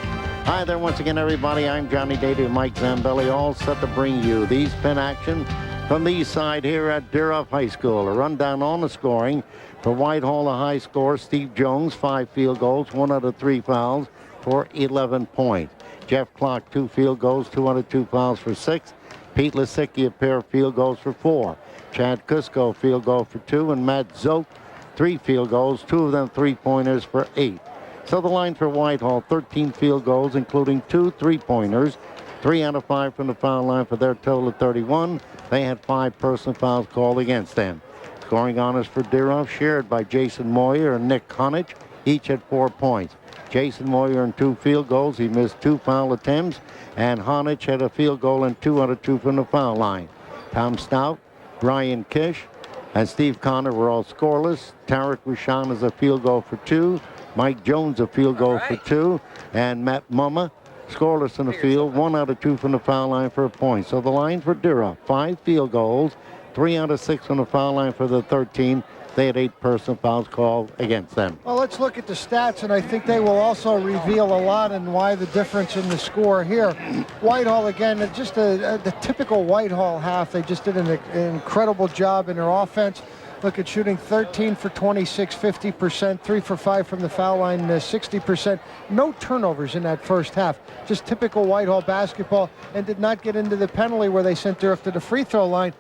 Hi there once again, everybody. I'm Johnny Dady and Mike Zambelli, all set to bring you the East Penn action from the east side here at Dieruff High School. A rundown on the scoring for Whitehall, a high score. Steve Jones, 5 field goals, 1 out of 3 fouls for 11 points. Jeff Clark, 2 field goals, 2 out of 2 fouls for 6. Pete Lisicki, a pair of field goals for 4. Chad Cusco, field goal for 2. And Matt Zoke, 3 field goals, 2 of them 3-pointers for 8. So the line for Whitehall, 13 field goals, including 2 3-pointers. 3 out of 5 from the foul line for their total of 31. They had 5 personal fouls called against them. Scoring honors for Dieruff, shared by Jason Moyer and Nick Conich. Each had 4 points. Jason Moyer earned 2 field goals. He missed 2 foul attempts. And Honich had a field goal and 2 out of 2 from the foul line. Tom Stout, Brian Kish, and Steve Connor were all scoreless. Tarek Rushan is a field goal for 2. Mike Jones a field goal for 2. And Matt Mumma scoreless in the field. 1 out of 2 from the foul line for a point. So the line for Dieruff, 5 field goals, 3 out of 6 from the foul line for the 13. They had 8 personal fouls called against them. Well, let's look at the stats, and I think they will also reveal a lot and why the difference in the score here. Whitehall, again, just the typical Whitehall half. They just did an incredible job in their offense. Look at shooting 13 for 26, 50%, 3 for 5 from the foul line, 60%. No turnovers in that first half. Just typical Whitehall basketball, and did not get into the penalty where they sent Dieruff to the free throw line.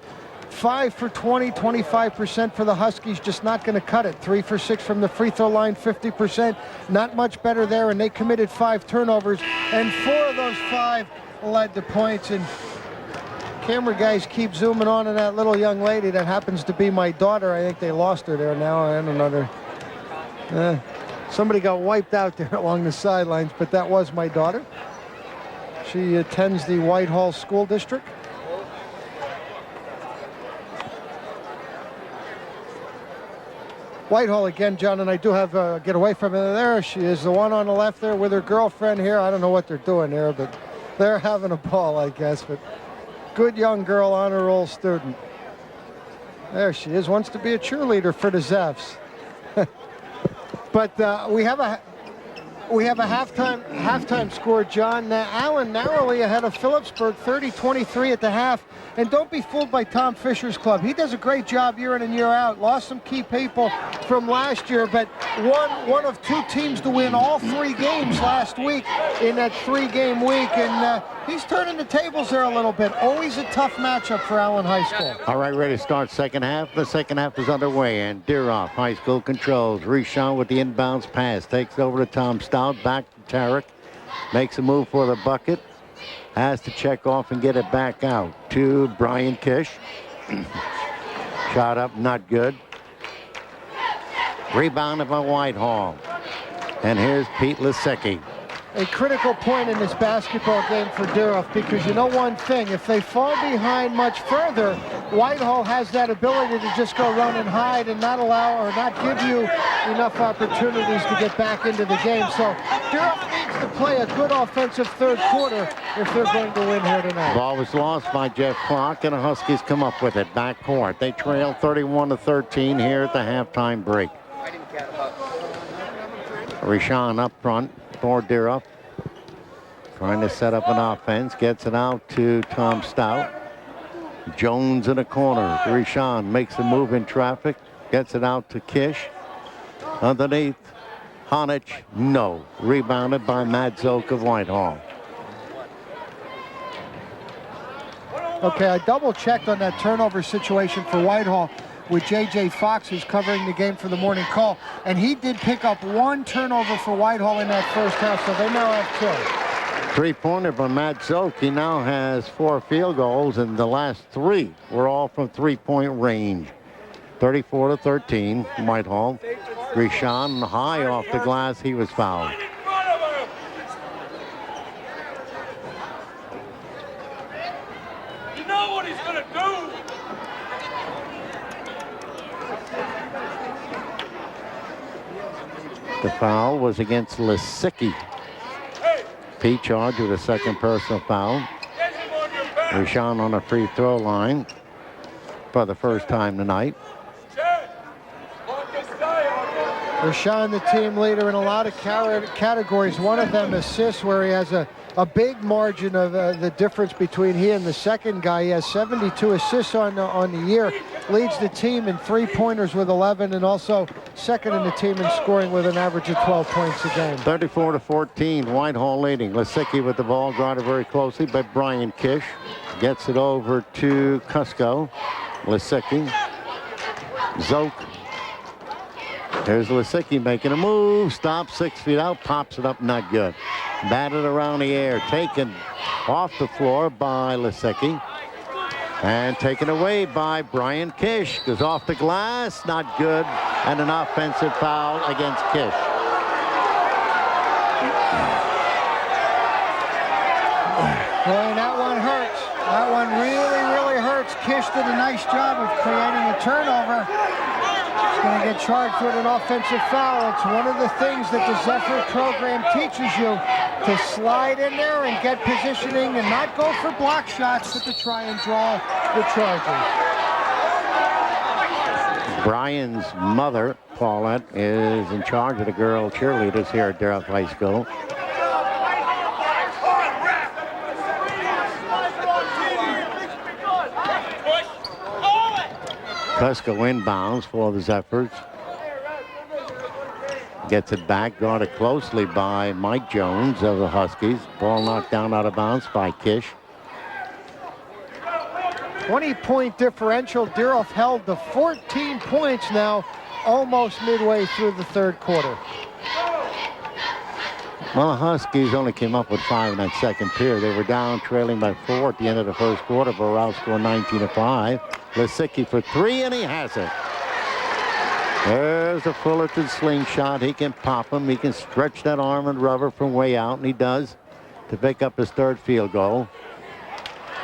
5 for 20, 25% for the Huskies, just not going to cut it. 3 for 6 from the free throw line, 50%. Not much better there, and they committed 5 turnovers, and 4 of those 5 led to points. And camera guys keep zooming on that little young lady that happens to be my daughter. I think they lost her there now. I don't know. Somebody got wiped out there along the sidelines, but that was my daughter. She attends the Whitehall School District. Whitehall again, John, and I do have get away from her there. She is the one on the left there with her girlfriend here. I don't know what they're doing there, but they're having a ball, I guess. But good young girl, honor roll student. There she is, wants to be a cheerleader for the Zeffs. But we have a We have a halftime score, John. Allen narrowly ahead of Phillipsburg, 30-23 at the half. And don't be fooled by Tom Fisher's club. He does a great job year in and year out. Lost some key people from last year, but one of two teams to win all 3 games last week in that 3-game week. And he's turning the tables there a little bit. Always a tough matchup for Allen High School. All right, ready to start second half. The second half is underway, and Dieruff High School controls. Rishon with the inbounds pass. Takes it over to Tom Stout. Back to Tarek. Makes a move for the bucket. Has to check off and get it back out to Brian Kish. Shot up, not good. Rebounded by Whitehall. And here's Pete Lisecki. A critical point in this basketball game for Dieruff, because you know one thing, if they fall behind much further, Whitehall has that ability to just go run and hide and not allow or not give you enough opportunities to get back into the game. So Dieruff needs to play a good offensive third quarter if they're going to win here tonight. Ball was lost by Jeff Clark, and the Huskies come up with it. Back court. They trail 31-13 here at the halftime break. Rishon up front for Dieruff. Trying to set up an offense. Gets it out to Tom Stout. Jones in the corner. Rishon makes a move in traffic. Gets it out to Kish. Underneath. Honich. No. Rebounded by Matt Zoke of Whitehall. Okay, I double-checked on that turnover situation for Whitehall with J.J. Fox, who's covering the game for the Morning Call, and he did pick up 1 turnover for Whitehall in that first half, so they now have 2. 3-pointer from Matt Zoke. He now has 4 field goals, and the last 3 were all from 3-point range. 34-13, Whitehall. Rishon high off the glass. He was fouled. You know what he's going to do. The foul was against Lisicki. Pete charged with a second personal foul. Rishon on a free throw line for the first time tonight. Rishon, the team leader in a lot of categories. One of them assists, where he has a big margin of the difference between he and the second guy. He has 72 assists on the year. Leads the team in 3-pointers with 11, and also second in the team in scoring with an average of 12 points a game. 34-14, Whitehall leading. Lisicki with the ball, guarded very closely by Brian Kish. Gets it over to Cusco. Lisicki. Zoke. There's Lisicki making a move. Stops 6 feet out. Pops it up. Not good. Batted around the air. Taken off the floor by Lisicki. And taken away by Brian Kish. Goes off the glass. Not good. And an offensive foul against Kish. Boy, that one hurts. That one really hurts. Kish did a nice job of creating a turnover. He's going to get charged with an offensive foul. It's one of the things that the Zephyr program teaches you, to slide in there and get positioning and not go for block shots, but to try and draw the charges. Brian's mother, Paulette, is in charge of the girl cheerleaders here at Dieruff High School. Cusco inbounds for the Zephyrs. Gets it back, guarded closely by Mike Jones of the Huskies. Ball knocked down out of bounds by Kish. 20-point differential. Dieruff held to 14 points now, almost midway through the third quarter. Well, the Huskies only came up with 5 in that second period. They were down, trailing by 4 at the end of the first quarter, but were outscored 19-5. Lisicki for 3, and he has it. There's a Fullerton slingshot. He can pop him. He can stretch that arm and rubber from way out, and he does, to pick up his 3rd field goal.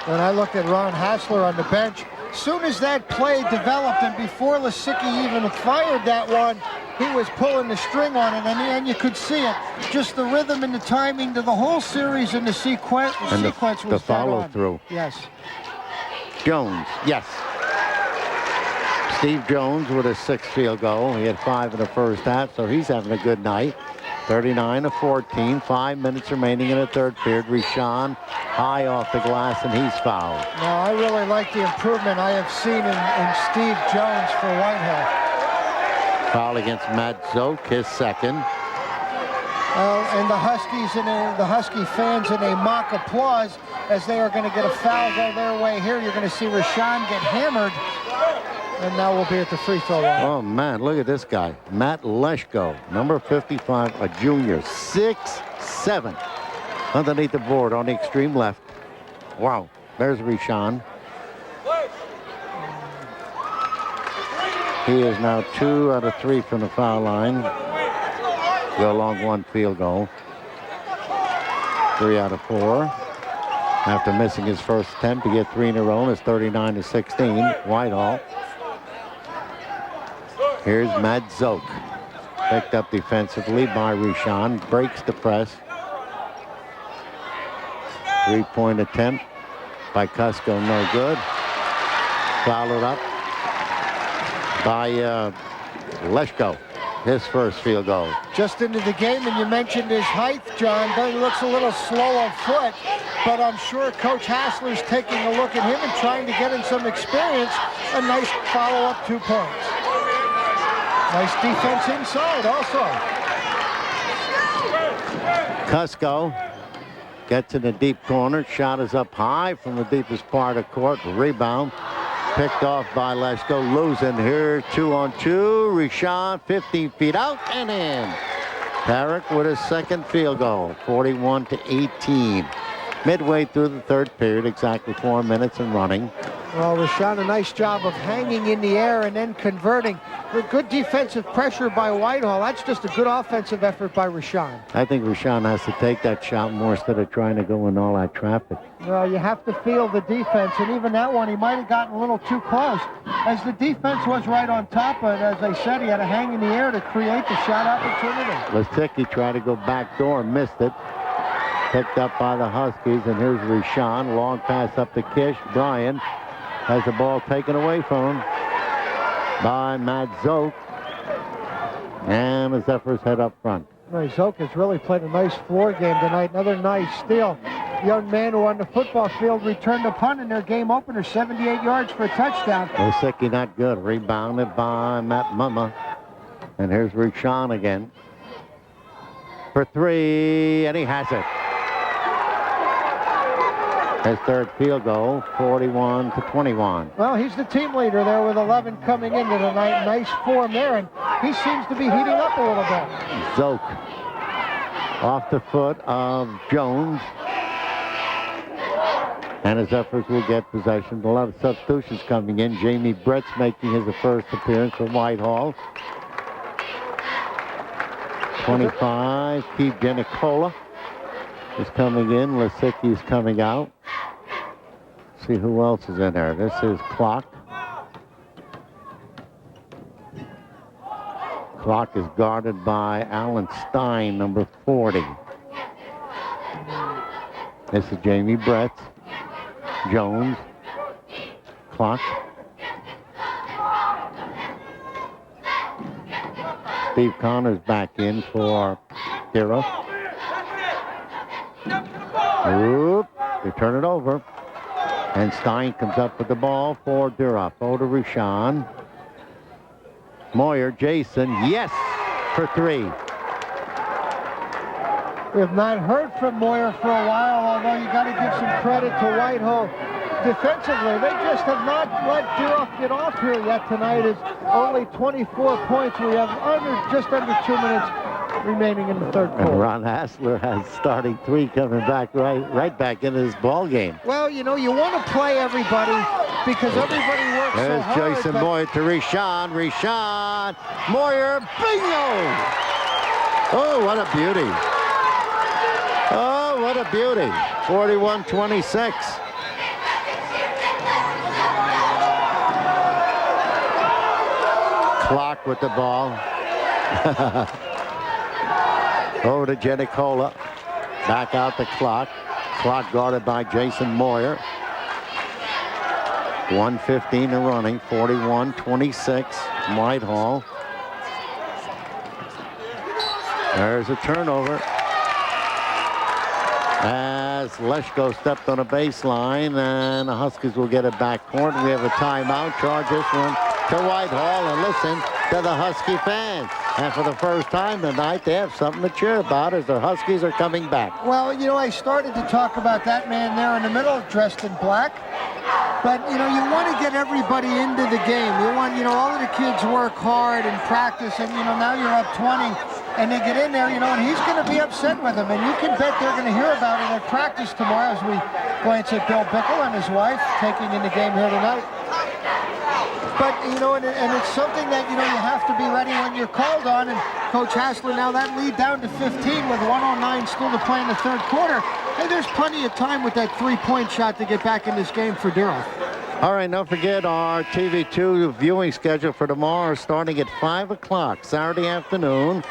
When I looked at Ron Hassler on the bench, soon as that play developed and before Lisicki even fired that one, he was pulling the string on it, and you could see it. Just the rhythm and the timing to the whole series and the sequence was the follow through. Yes. Jones, yes. Steve Jones with a 6th field goal. He had 5 in the first half, so he's having a good night. 39-14, 5 minutes remaining in the third period. Rashawn high off the glass, and he's fouled. Now, I really like the improvement I have seen in Steve Jones for Whitehall. Foul against Matt Zook, his second. And the Huskies and the Husky fans in a mock applause as they are going to get a foul go their way here. You're going to see Rashawn get hammered, and now we'll be at the free throw line. Oh, man, look at this guy. Matt Leschko, number 55, a junior, 6'7", underneath the board on the extreme left. Wow, there's Rashawn. He is now 2 out of 3 from the foul line. Go long 1 field goal. 3 out of 4. After missing his first attempt to get 3 in a row, it's 39-16. Whitehall. Here's Matt Zook. Picked up defensively by Rashawn. Breaks the press. 3-point attempt by Cusco, no good. Fouled up by Leschko. His first field goal. Just into the game, and you mentioned his height, John. He looks a little slow of foot, but I'm sure Coach Hassler's taking a look at him and trying to get him some experience. A nice follow-up 2 points. Nice defense inside also. Cusco gets in the deep corner. Shot is up high from the deepest part of court. Rebound. Picked off by Leschko, losing here, 2-on-2. Rashawn, 15 feet out and in. Tarek with his second field goal, 41-18. Midway through the third period, exactly 4 minutes and running. Well, Rashawn, a nice job of hanging in the air and then converting. Good defensive pressure by Whitehall. That's just a good offensive effort by Rashawn. I think Rashawn has to take that shot more instead of trying to go in all that traffic. Well, you have to feel the defense, and even that one, he might have gotten a little too close. As the defense was right on top, but as I said, he had to hang in the air to create the shot opportunity. Lasicki tried to go back door, missed it. Picked up by the Huskies, and here's Rashawn. Long pass up to Kish. Bryan has the ball taken away from him by Matt Zook. And the Zephyrs head up front. Well, Zook has really played a nice floor game tonight. Another nice steal. Young man who on the football field returned a punt in their game opener, 78 yards for a touchdown. Lasicki not good. Rebounded by Matt Mumma. And here's Rashawn again. For 3, and he has it. His third field goal, 41-21. Well, he's the team leader there with 11 coming into tonight. Nice form there, and he seems to be heating up a little bit. Zook off the foot of Jones. And the Zephyrs will get possession. A lot of substitutions coming in. Jamie Brett's making his first appearance for Whitehall. 25, Keith Genicola is coming in. Lasicki is coming out. See who else is in there. This is Clock. Clock is guarded by Alan Stein, number 40. This is Jamie Brett. Jones. Clock. Steve Connors back in for Dieruff. Oop, they turn it over. And Stein comes up with the ball for Dieruff. Over to Rashawn. Moyer, Jason, yes, for 3. We have not heard from Moyer for a while, although you got to give some credit to Whitehall. Defensively, they just have not let Dieruff get off here yet tonight. It's only 24 points. We have just under 2 minutes remaining in the third quarter. And Ron Hassler has starting 3 coming back right back into this ball game. Well, you know, you want to play everybody because everybody works so hard. There's Jason Moyer to Rashawn. Rashawn, Moyer, bingo! Oh, what a beauty. Oh, what a beauty. 41-26. Clock with the ball. Over to Genicola. Back out the Clock. Clock guarded by Jason Moyer. 1:15 to running. 41-26. Whitehall. There's a turnover. As Leshko stepped on a baseline, and the Huskies will get it back court. We have a timeout. Charge this one to Whitehall, and listen to the Husky fans. And for the first time tonight, they have something to cheer about as the Huskies are coming back. Well, you know, I started to talk about that man there in the middle dressed in black. But, you know, you want to get everybody into the game. You want, you know, all of the kids work hard and practice, and, you know, now you're up 20, and they get in there, you know, and he's going to be upset with them. And you can bet they're going to hear about it at practice tomorrow as we glance at Bill Bickle and his wife taking in the game here tonight. But, you know, and it's something that, you know, you have to be ready when you're called on. And Coach Hassler, now that lead down to 15 with 1:09 still to play in the third quarter. Hey, there's plenty of time with that three-point shot to get back in this game for Dieruff. All right, don't forget our TV2 viewing schedule for tomorrow starting at 5 o'clock Saturday afternoon.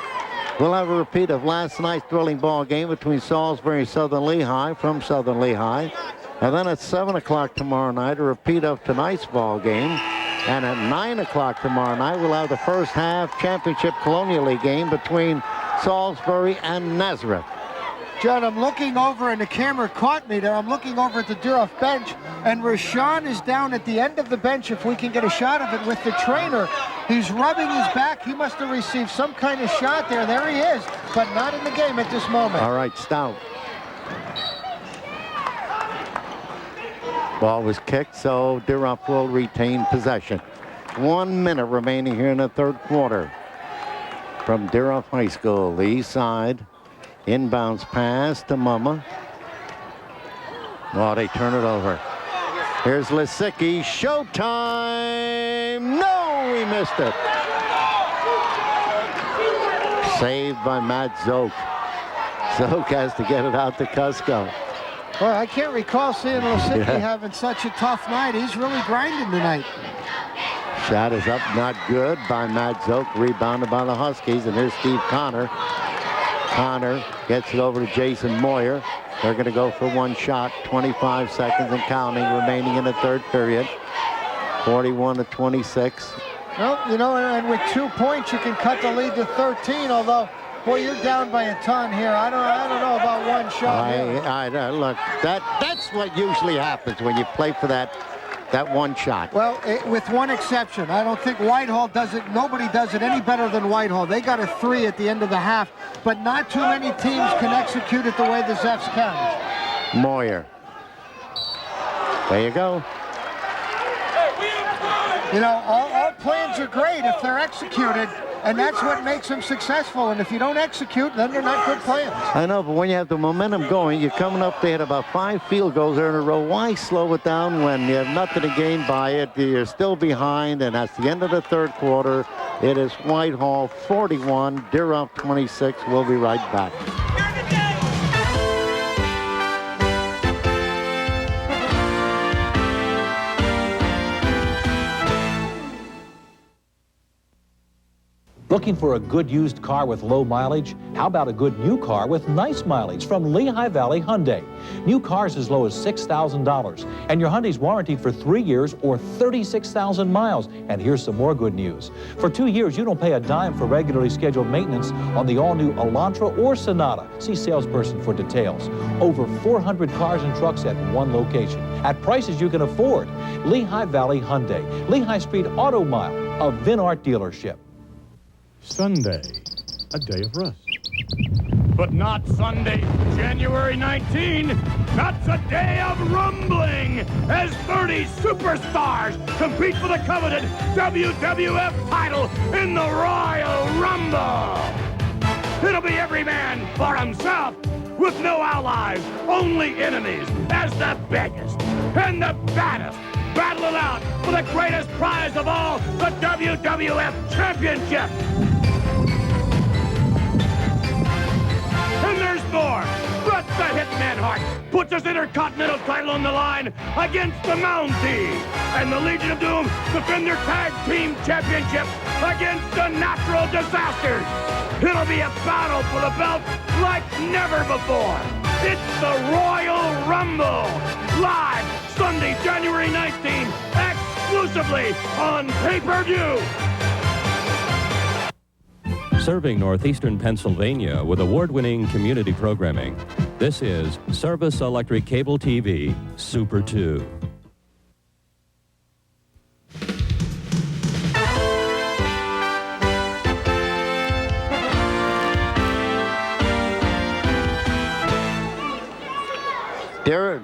We'll have a repeat of last night's thrilling ball game between Salisbury and Southern Lehigh from Southern Lehigh. And then at 7 o'clock tomorrow night, a repeat of tonight's ball game. And at 9 o'clock tomorrow night, we'll have the first half championship Colonial League game between Salisbury and Nazareth. John, I'm looking over, and the camera caught me there. I'm looking over at the Dieruff bench, and Rashawn is down at the end of the bench, if we can get a shot of it, with the trainer. He's rubbing his back. He must have received some kind of shot there. There he is, but not in the game at this moment. All right, Stout. Ball was kicked, so Dieruff will retain possession. 1 minute remaining here in the third quarter. From Dieruff High School, the east side. Inbounds pass to Mumma. Oh, they turn it over. Here's Lisicki. Showtime! No, he missed it. Saved by Matt Zook. Zook has to get it out to Cusco. Well, I can't recall seeing Lisicki having such a tough night. He's really grinding tonight. Shot is up, not good by Matt Zook. Rebounded by the Huskies, and here's Steve Connor. Connor gets it over to Jason Moyer. They're going to go for one shot. 25 seconds and counting remaining in the third period. 41-26. Well, you know, and with 2 points, you can cut the lead to 13, although, boy, you're down by a ton here. I don't know about one shot. Look, that's what usually happens when you play for that one shot. Well, with one exception. I don't think Whitehall does it. Nobody does it any better than Whitehall. They got a 3 at the end of the half, but not too many teams can execute it the way the Zepps can. Moyer. There you go. You know, all plans are great if they're executed, and that's what makes them successful. And if you don't execute, then they're not good plans. I know, but when you have the momentum going, you're coming up, they had about 5 field goals there in a row. Why slow it down when you have nothing to gain by it? You're still behind, and that's the end of the third quarter. It is Whitehall 41, Dieruff 26. We'll be right back. Looking for a good used car with low mileage? How about a good new car with nice mileage from Lehigh Valley Hyundai? New cars as low as $6,000, and your Hyundai's warranted for 3 years or 36,000 miles. And here's some more good news. For 2 years, you don't pay a dime for regularly scheduled maintenance on the all-new Elantra or Sonata. See salesperson for details. Over 400 cars and trucks at one location at prices you can afford. Lehigh Valley Hyundai, Lehigh Street Auto Mile, a Vinart dealership. Sunday, a day of rest. But not Sunday, January 19. That's a day of rumbling as 30 superstars compete for the coveted WWF title in the Royal Rumble. It'll be every man for himself with no allies, only enemies, as the biggest and the baddest battle it out for the greatest prize of all, the WWF Championship. And there's more. Bret the Hitman Hart puts his Intercontinental title on the line against the Mountie. And the Legion of Doom defend their Tag Team Championship against the Natural Disasters. It'll be a battle for the belt like never before. It's the Royal Rumble. Live Sunday, January 19th, exclusively on pay-per-view. serving northeastern Pennsylvania with award-winning community programming. This is Service Electric Cable TV Super 2.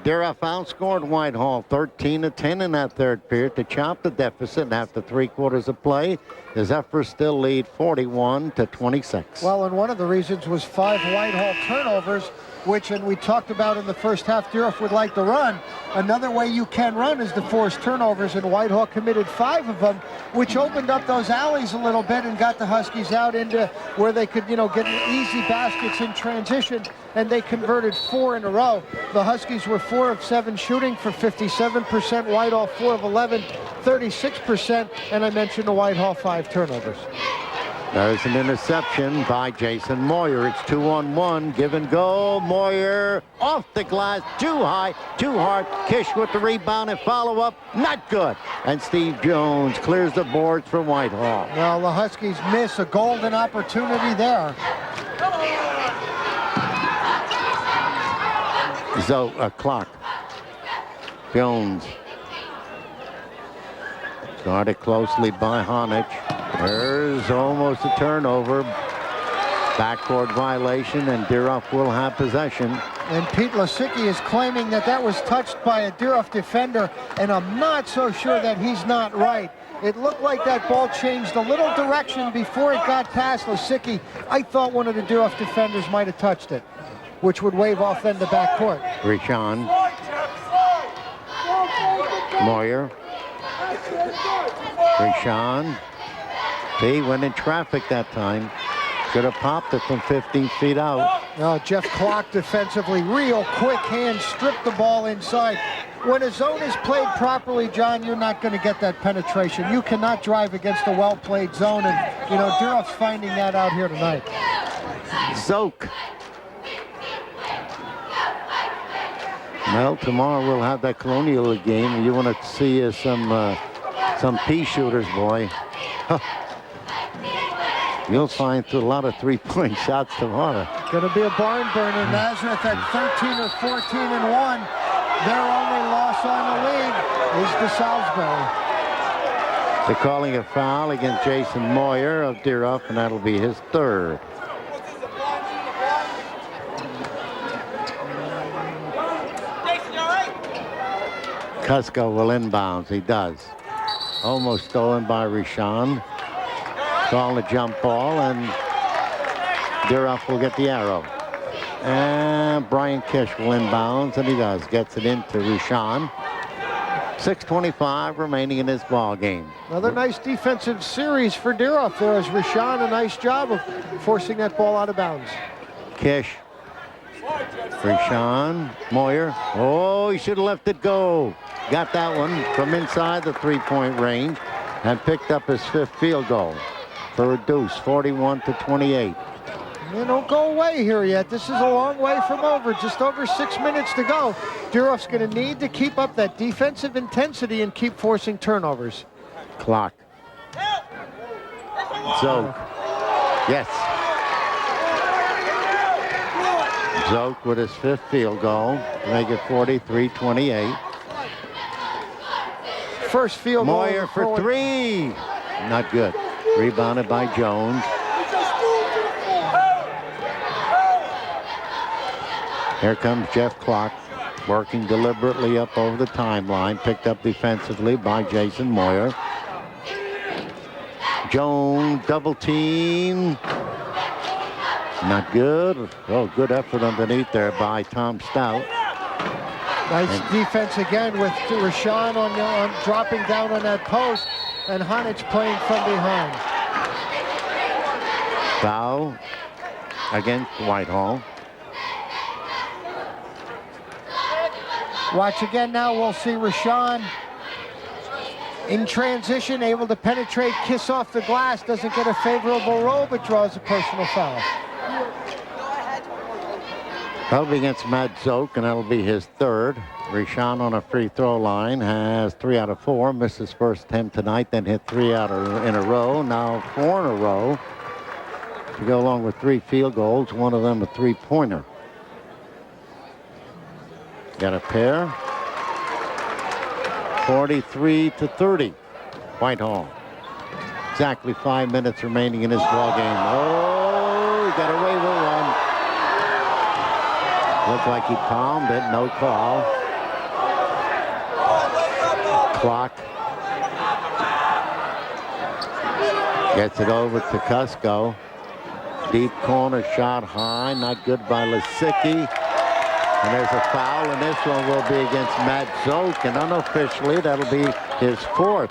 Dieruff outscored Whitehall 13-10 in that third period to chop the deficit after 3 quarters of play. The Zephyrs still lead 41-26. Well, and one of the reasons was 5 Whitehall turnovers, which, and we talked about in the first half, Dieruff would like to run. Another way you can run is to force turnovers, and Whitehall committed 5 of them, which opened up those alleys a little bit and got the Huskies out into where they could, get easy baskets in transition, and they converted 4 in a row. The Huskies were 4 of 7 shooting for 57%, Whitehall 4 of 11, 36%, and I mentioned the Whitehall 5 turnovers. There's an interception by Jason Moyer. It's 2-on-1, give and go. Moyer off the glass, too high, too hard. Kish with the rebound and follow-up, not good. And Steve Jones clears the boards for Whitehall. Well, the Huskies miss a golden opportunity there. Clock. Jones. Guarded closely by Honich. There's almost a turnover. Backcourt violation, and Dieruff will have possession. And Pete Lasicki is claiming that was touched by a Dieruff defender, and I'm not so sure that he's not right. It looked like that ball changed a little direction before it got past Lasicki. I thought one of the Dieruff defenders might have touched it, which would wave off then the backcourt. Richon. Moyer. Richon. He went in traffic that time. Could have popped it from 15 feet out. No, Jeff Clark defensively, real quick hand, stripped the ball inside. When a zone is played properly, John, you're not going to get that penetration. You cannot drive against a well-played zone, and, Dieruff's finding that out here tonight. Zoke. Well, tomorrow we'll have that Colonial game, and you want to see some pea shooters, boy. You'll find a lot of three-point shots tomorrow. Going to be a barn burner. Nazareth at 13 or 14-1. Their only loss on the league is to Salisbury. They're calling a foul against Jason Moyer of Dieruff, and that'll be his third. Kusko will inbounds. He does. Almost stolen by Richon. Call a jump ball, and Dieruff will get the arrow. And Brian Kish will inbounds, and he does. Gets it into Richon. 6:25 remaining in this ball game. Another nice defensive series for Dieruff there as Richon, a nice job of forcing that ball out of bounds. Kish. Richon. Moyer. Oh, he should have left it go. Got that one from inside the three-point range and picked up his 5th field goal for a deuce, 41-28. They don't go away here yet. This is a long way from over. Just over 6 minutes to go. Dieruff's going to need to keep up that defensive intensity and keep forcing turnovers. Clock. Zoke. Yes. Zoke with his 5th field goal to make it 43-28. First field goal. Moyer for 3. Not good. Rebounded by Jones. Here comes Jeff Clark, working deliberately up over the timeline, picked up defensively by Jason Moyer. Jones, double team. Not good. Oh, good effort underneath there by Tom Stout. Nice defense again with Richon on dropping down on that post, and Honich playing from behind. Foul against Whitehall. Watch again now. We'll see Richon in transition, able to penetrate, kiss off the glass, doesn't get a favorable roll, but draws a personal foul. That'll be against Matt Zoke, and that'll be his 3rd. Richon on a free throw line has 3 out of 4. Missed his first attempt tonight, then hit 3 in a row. Now 4 in a row. to go along with 3 field goals, one of them a three-pointer. Got a pair. 43-30. Whitehall. Exactly 5 minutes remaining in this ball game. Oh, he got away with one. Looked like he palmed it. No call. Clock. Gets it over to Cusco. Deep corner shot high. Not good by Lisicki. And there's a foul, and this one will be against Matt Zoke, and unofficially that'll be his 4th.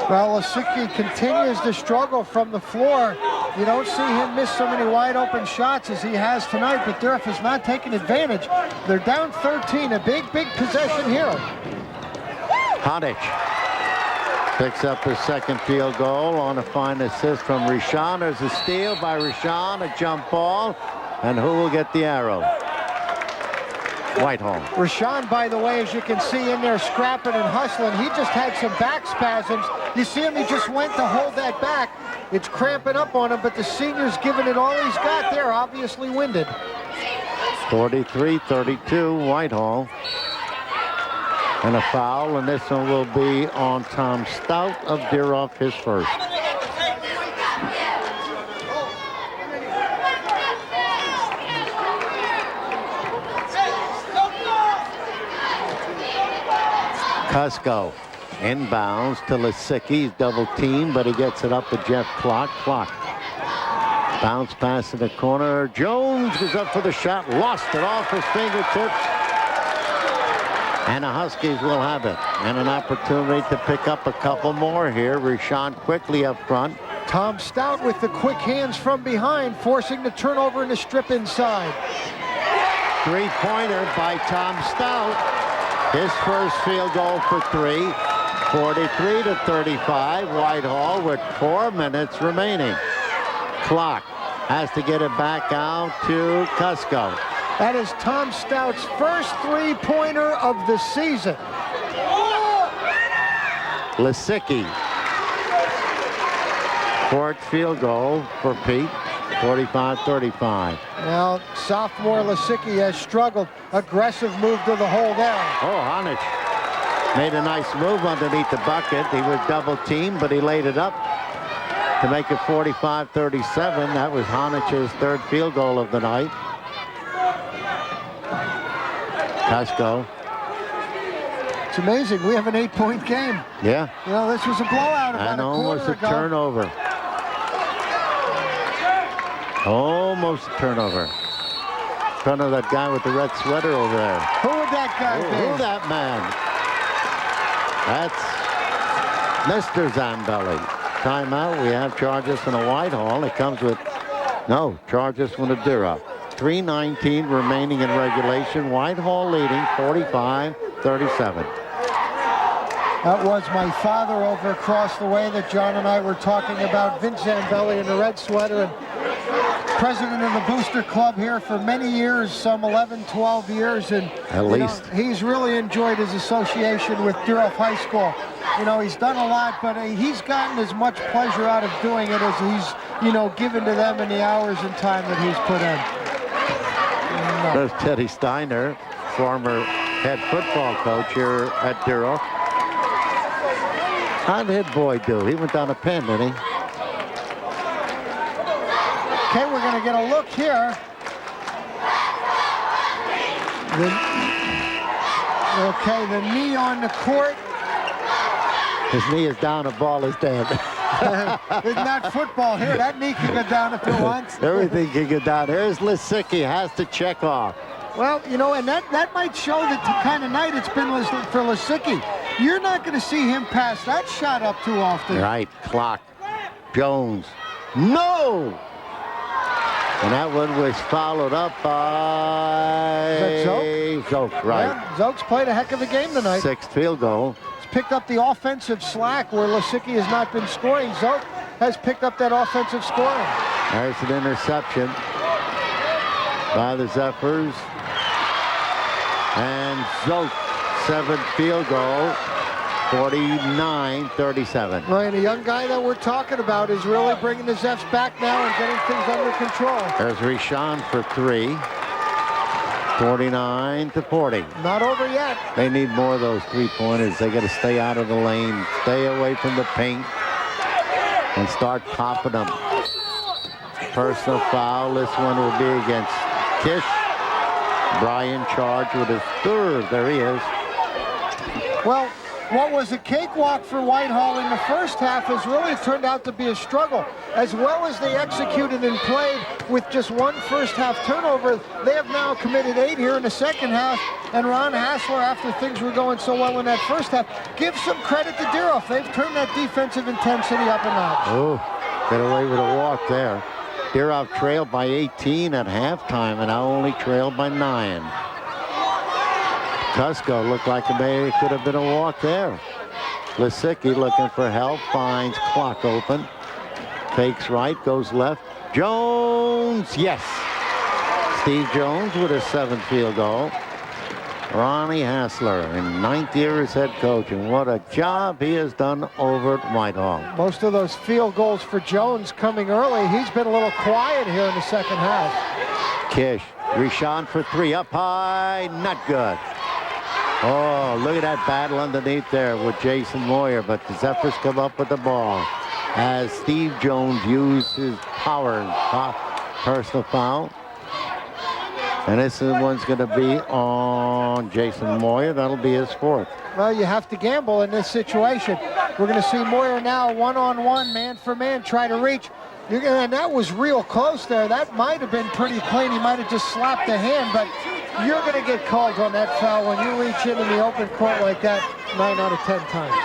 Well, Lisicki continues to struggle from the floor. You don't see him miss so many wide open shots as he has tonight, but Dieruff is not taking advantage. They're down 13, a big possession here. Honic picks up his second field goal on a fine assist from Rashawn. There's a steal by Rashawn, a jump ball, and who will get the arrow? Whitehall. Rashawn, by the way, as you can see in there scrapping and hustling, he just had some back spasms. You see him, he just went to hold that back. It's cramping up on him, but the senior's giving it all he's got there, obviously winded. 43-32, Whitehall. And a foul, and this one will be on Tom Stout of Dieruff, his first. Cusco inbounds to Lisicki. He's double teamed, but he gets it up to Jeff Clock. Bounce pass in the corner. Jones goes up for the shot, lost it off his fingertips. And the Huskies will have it. And an opportunity to pick up a couple more here. Rashawn quickly up front. Tom Stout with the quick hands from behind, forcing the turnover and the strip inside. Three-pointer by Tom Stout. His first field goal for 3. 43-35. Whitehall with 4 minutes remaining. Clock has to get it back out to Cusco. That is Tom Stout's first three-pointer of the season. Lisicki. 4th field goal for Pete. 45-35. Now, sophomore Lisicki has struggled. Aggressive move to the hole there. Oh, Honic made a nice move underneath the bucket. He was double teamed, but he laid it up to make it 45-37. That was Honic's 3rd field goal of the night. Cusco. It's amazing. We have an 8-point game. Yeah. You know, this was a blowout about and a almost quarter a ago. turnover. Almost a turnover. In front of that guy with the red sweater over there. Who would that guy be? Who that man? That's Mr. Zambelli. Timeout. We have charges from the Whitehall. It comes with, no, charges from the Dieruff. 3:19 remaining in regulation. Whitehall leading 45-37. That was my father over across the way that John and I were talking about. Vince Zambelli in the red sweater, and president of the Booster Club here for many years, some 11, 12 years. And at least he's really enjoyed his association with Dieruff High School. You know, he's done a lot, but he's gotten as much pleasure out of doing it as he's, you know, given to them in the hours and time that he's put in. There's Teddy Steiner, former head football coach here at Dieruff. How did his boy do? He went down to Penn, didn't he? Okay, we're going to get a look here. The knee on the court. His knee is down, the ball is dead. It's not football here. That knee can go down if it wants. Everything can go down. Here's Lisicki, has to check off. Well, you know, and that might show the kind of night it's been for Lisicki. You're not going to see him pass that shot up too often. Right, Clock. Jones. No! And that one was followed up by Zoke, right. Yeah, Zoke's played a heck of a game tonight. 6th field goal. He's picked up the offensive slack where Lisicki has not been scoring. Zoke has picked up that offensive scoring. There's an interception by the Zephyrs. And Zoke, 7th field goal. 49-37. Right, and the young guy that we're talking about is really bringing the Zeffs back now and getting things under control. There's Rishon for 3. 49-40. Not over yet. They need more of those three-pointers. They got to stay out of the lane, stay away from the paint, and start popping them. Personal foul. This one will be against Kish. Brian charged with his third. There he is. Well, what was a cakewalk for Whitehall in the first half has really turned out to be a struggle. As well as they executed and played with just one first-half turnover, they have now committed 8 here in the second half. And Ron Hassler, after things were going so well in that first half, gives some credit to Dieruff. They've turned that defensive intensity up a notch. Oh, get away with a walk there. Dieruff trailed by 18 at halftime and now only trailed by 9. Cusco looked like it could have been a walk there. Lisicki looking for help, finds clock open. Fakes right, goes left. Jones, yes. Steve Jones with his 7th field goal. Ronnie Hassler in 9th year as head coach, and what a job he has done over at Whitehall. Most of those field goals for Jones coming early. He's been a little quiet here in the second half. Kish, Rishon for 3, up high, not good. Oh, look at that battle underneath there with Jason Moyer, but the Zephyrs come up with the ball as Steve Jones used his power. Personal foul. And this one's going to be on Jason Moyer. That'll be his 4th. Well, you have to gamble in this situation. We're going to see Moyer now one-on-one, man-for-man, try to reach. And that was real close there. That might have been pretty clean. He might have just slapped the hand, but you're going to get called on that foul when you reach in the open court like that 9 out of 10 times.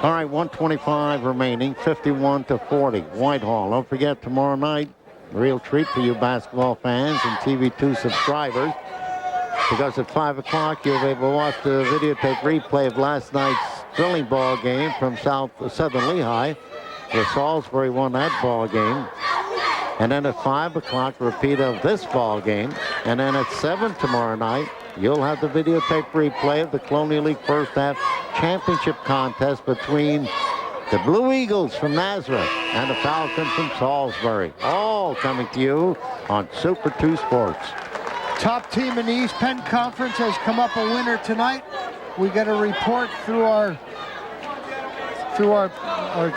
All right, 1:25 remaining, 51-40. Whitehall. Don't forget, tomorrow night, a real treat for you basketball fans and TV2 subscribers, because at 5 o'clock you'll be able to watch the videotape replay of last night's thrilling ball game from Southern Lehigh, where Salisbury won that ball game. And then at 5 o'clock, repeat of this ball game. And then at 7 tomorrow night, you'll have the videotape replay of the Colonial League first half championship contest between the Blue Eagles from Nazareth and the Falcons from Salisbury. All coming to you on Super 2 Sports. Top team in the East Penn Conference has come up a winner tonight. We get a report through our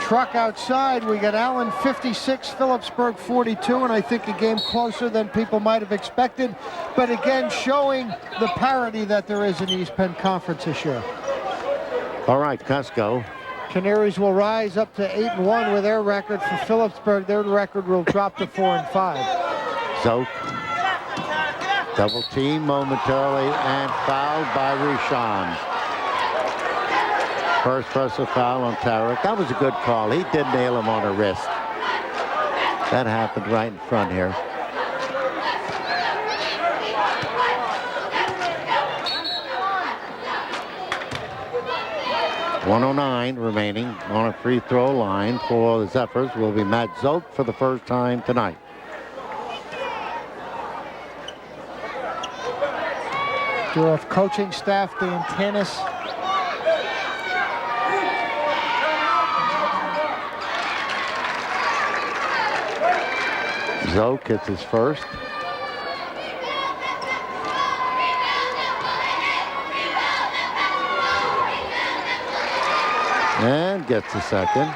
truck outside. We got Allen 56, Phillipsburg 42, and I think a game closer than people might have expected. But again, showing the parity that there is in the East Penn Conference this year. All right, Cusco. Canaries will rise up to 8-1 with their record. For Phillipsburg, their record will drop to 4-5. Zoke. Double team momentarily and fouled by Rishon. First personal foul on Tarek. That was a good call. He did nail him on the wrist. That happened right in front here. .109 remaining on a free throw line for the Zephyrs will be Matt Zoke for the first time tonight. Dieruff coaching staff, Dan Tanis. Zoke gets his first. And gets a second.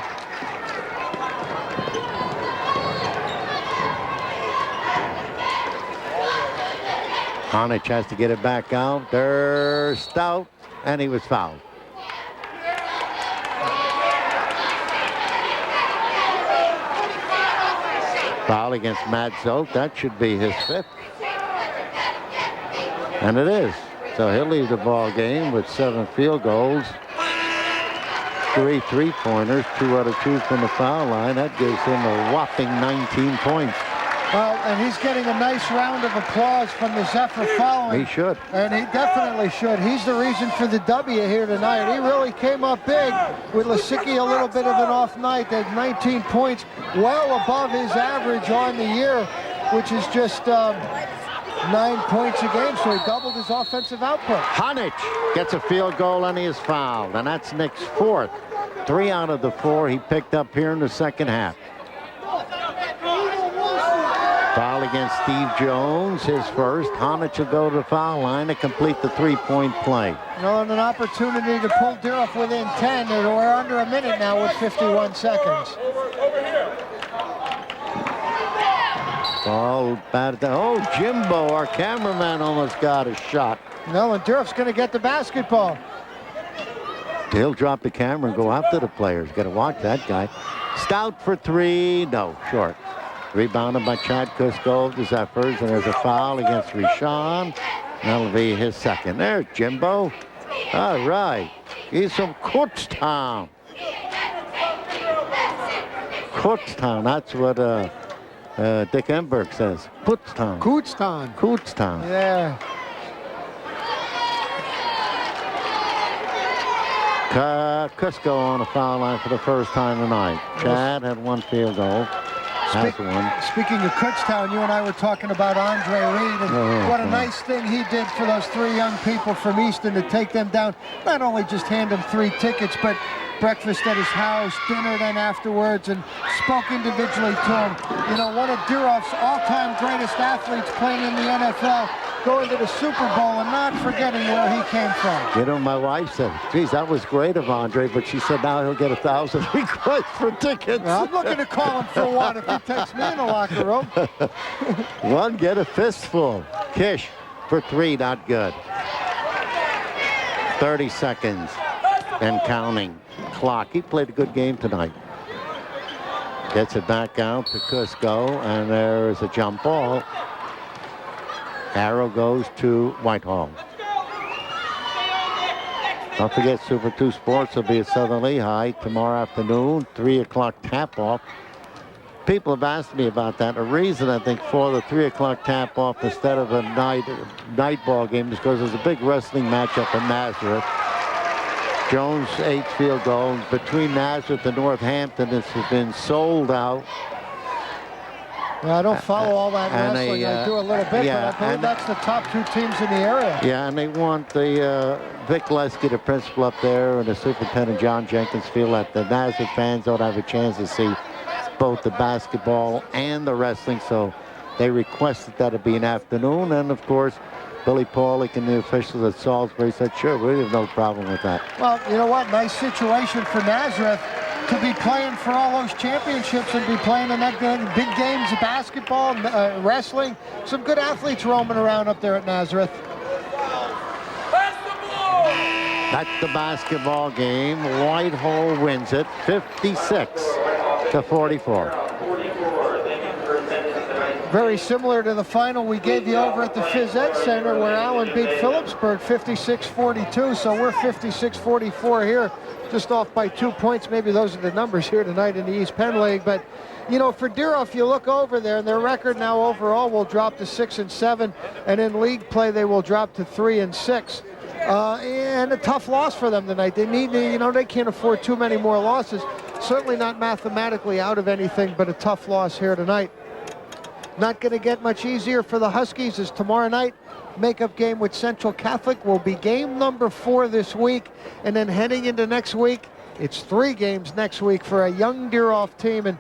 Honich has to get it back out. There's Stout, and he was fouled. Foul against Matt Zoke. That should be his 5th. And it is. So he'll leave the ball game with 7 field goals, 3 3-pointers, 2 out of 2 from the foul line. That gives him a whopping 19 points. Well, and he's getting a nice round of applause from the Zephyr following. He should. And he definitely should. He's the reason for the W here tonight. He really came up big with Lisicki, a little bit of an off night. That 19 points, well above his average on the year, which is just 9 points a game, so he doubled his offensive output. Honich gets a field goal and he is fouled, and that's Nick's fourth. 3 out of the 4 he picked up here in the second half. Foul against Steve Jones, his first. Honich will go to the foul line to complete the 3-point play. And an opportunity to pull Dieruff within 10. We're under a minute now with 51 seconds. Ball batted down. Oh, Jimbo, our cameraman, almost got a shot. No, and Dieruff's going to get the basketball. He'll drop the camera and go after the players. Got to watch that guy. Stout for 3. No, short. Rebounded by Chad Kuskow, the Zephyrs, and there's a foul against Rishon. That'll be his second. There's Jimbo. All right. He's from Kutztown. Kutztown, that's what Dick Enberg says. Kutztown. Kutztown. Kutztown. Yeah. Kuskow on a foul line for the first time tonight. Chad had 1 field goal. Speaking of Kutztown, you and I were talking about Andre Reed, and what a nice thing he did for those 3 young people from Easton to take them down. Not only just hand them 3 tickets, but breakfast at his house, dinner then afterwards, and spoke individually to him. One of Dieruff's all-time greatest athletes playing in the NFL, going to the Super Bowl and not forgetting where he came from. My wife said, geez, that was great of Andre, but she said now he'll get 1,000 requests for tickets. Well, I'm looking to call him for one if he takes me in the locker room. One, get a fistful. Kish for 3, not good. 30 seconds and counting. Clock. He played a good game tonight. Gets it back out to Kuskow, and there is a jump ball. Arrow goes to Whitehall. Don't forget, Super 2 Sports will be at Southern Lehigh tomorrow afternoon, 3 o'clock tap-off. People have asked me about that. A reason, I think, for the 3 o'clock tap-off instead of a night ball game is because there's a big wrestling matchup in Nazareth. Jones' 8th field goal between Nazareth and Northampton. This has been sold out. I don't follow all that wrestling. I do a little bit, but I believe that's the top 2 teams in the area. Yeah, and they want the Vic Lesky, the principal up there, and the superintendent John Jenkins feel that the Nazareth fans don't have a chance to see both the basketball and the wrestling, so they requested that it be an afternoon. And of course, Billy Paulick and the officials at Salisbury said, sure, we have no problem with that. Well, you know what? Nice situation for Nazareth to be playing for all those championships and be playing in that big games of basketball, wrestling. Some good athletes roaming around up there at Nazareth. That's the basketball game. Whitehall wins it 56-44. Very similar to the final we gave you over at the Phys Ed Center where Allen beat Phillipsburg 56-42. So we're 56-44 here, just off by 2 points. Maybe those are the numbers here tonight in the East Penn League. But, for Dieruff, you look over there, and their record now overall will drop to 6-7. And in league play, they will drop to 3-6. And a tough loss for them tonight. They need to, they can't afford too many more losses. Certainly not mathematically out of anything, but a tough loss here tonight. Not going to get much easier for the Huskies as tomorrow night, makeup game with Central Catholic will be game number 4 this week. And then heading into next week, it's 3 games next week for a young Dieruff team. And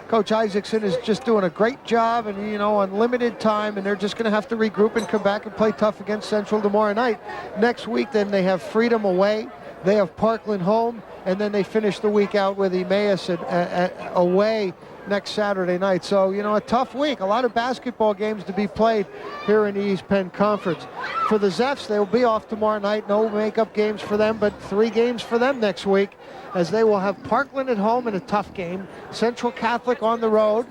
Coach Isaacson is just doing a great job and, on limited time. And they're just going to have to regroup and come back and play tough against Central tomorrow night. Next week, then they have Freedom away. They have Parkland home. And then they finish the week out with Emmaus away next Saturday night. So, a tough week. A lot of basketball games to be played here in the East Penn Conference. For the Zeffs, they will be off tomorrow night. No makeup games for them, but 3 games for them next week, as they will have Parkland at home in a tough game, Central Catholic on the road,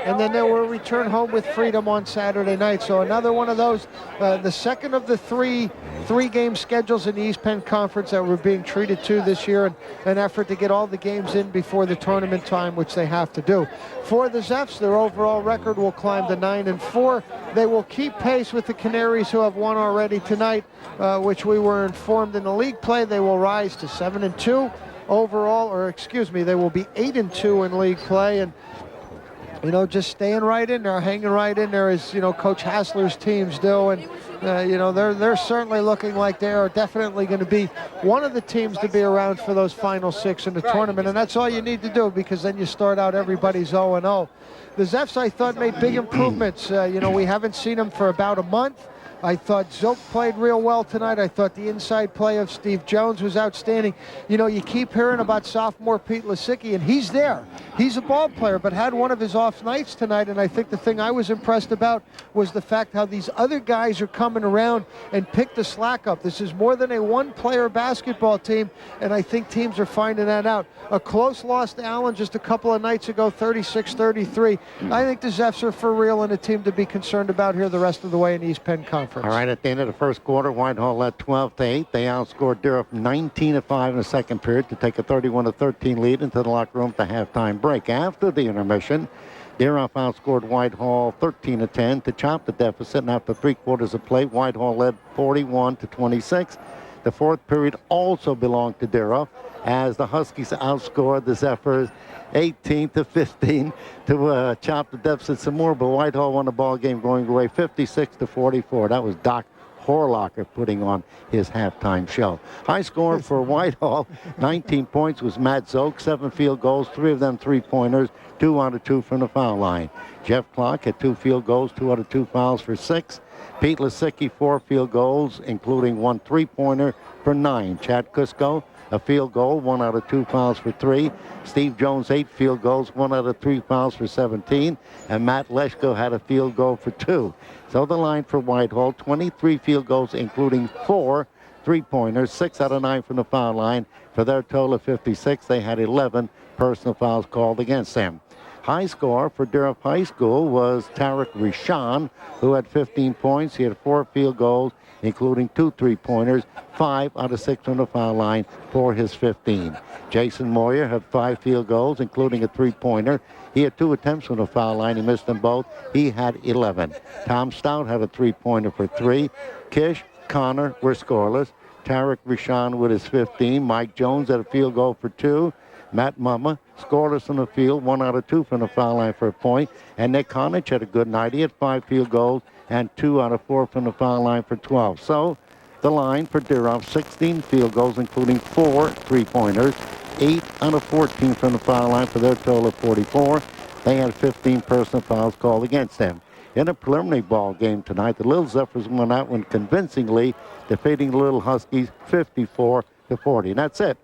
and then they will return home with Freedom on Saturday night. So another one of those, the second of the three-game schedules in the East Penn Conference that we're being treated to this year, and an effort to get all the games in before the tournament time, which they have to do. For the Zeffs, their overall record will climb to 9-4. They will keep pace with the Canaries, who have won already tonight, which we were informed in the league play. They will rise to 7-2 overall, or excuse me, they will be 8-2 in league play. And you know, just staying right in there, hanging right in there as, you know, Coach Hassler's teams do. And, you know, they're certainly looking like they are definitely going to be one of the teams to be around for those final 6 in the tournament. And that's all you need to do, because then you start out everybody's 0-0. The Zeffs, I thought, made big improvements. You know, we haven't seen them for about a month. I thought Zook played real well tonight. I thought the inside play of Steve Jones was outstanding. You know, you keep hearing about sophomore Pete Lisicki, and he's there. He's a ball player, but had one of his off nights tonight, and I think the thing I was impressed about was the fact how these other guys are coming around and pick the slack up. This is more than a one-player basketball team, and I think teams are finding that out. A close loss to Allen just a couple of nights ago, 36-33. I think the Zeffs are for real and a team to be concerned about here the rest of the way in East Penn Conference. All right, at the end of the first quarter, Whitehall led 12-8. They outscored Dieruff 19-5 in the second period to take a 31-13 lead into the locker room at the halftime break. After the intermission, Dieruff outscored Whitehall 13-10 to chop the deficit, and after 3 quarters of play, Whitehall led 41-26. The fourth period also belonged to Dieruff, as the Huskies outscored the Zephyrs 18-15 to chop the deficit some more, but Whitehall won the ball game going away 56-44. That was Doc Horlocker putting on his halftime show. High score for Whitehall, 19 points, was Matt Zook, 7 field goals, 3 of them three-pointers, 2 out of 2 from the foul line. Jeff Clark had 2 field goals, 2 out of 2 fouls for 6. Pete Lisicki, 4 field goals, including 1 three-pointer for 9. Chad Cusco, a field goal, 1 out of 2 fouls for 3. Steve Jones, 8 field goals, 1 out of 3 fouls for 17. And Matt Leschko had a field goal for 2. So the line for Whitehall, 23 field goals, including 4 three-pointers, 6 out of 9 from the foul line. For their total of 56, they had 11 personal fouls called against them. High score for Dieruff High School was Tarek Rishan, who had 15 points. He had 4 field goals, including 2 three-pointers, 5 out of 6 from the foul line for his 15. Jason Moyer had 5 field goals, including a three-pointer. He had 2 attempts from the foul line. He missed them both. He had 11. Tom Stout had a three-pointer for 3. Kish, Connor were scoreless. Tarek Rishan with his 15. Mike Jones had a field goal for 2. Matt Mumma scoreless from the field, 1 out of 2 from the foul line for a point. And Nick Conich had a good night. He had 5 field goals and 2 out of 4 from the foul line for 12. So the line for Dieruff, 16 field goals, including 4 three-pointers, 8 out of 14 from the foul line for their total of 44. They had 15 personal fouls called against them. In a preliminary ball game tonight, the Little Zephyrs won out one convincingly, defeating the Little Huskies 54-40. And that's it.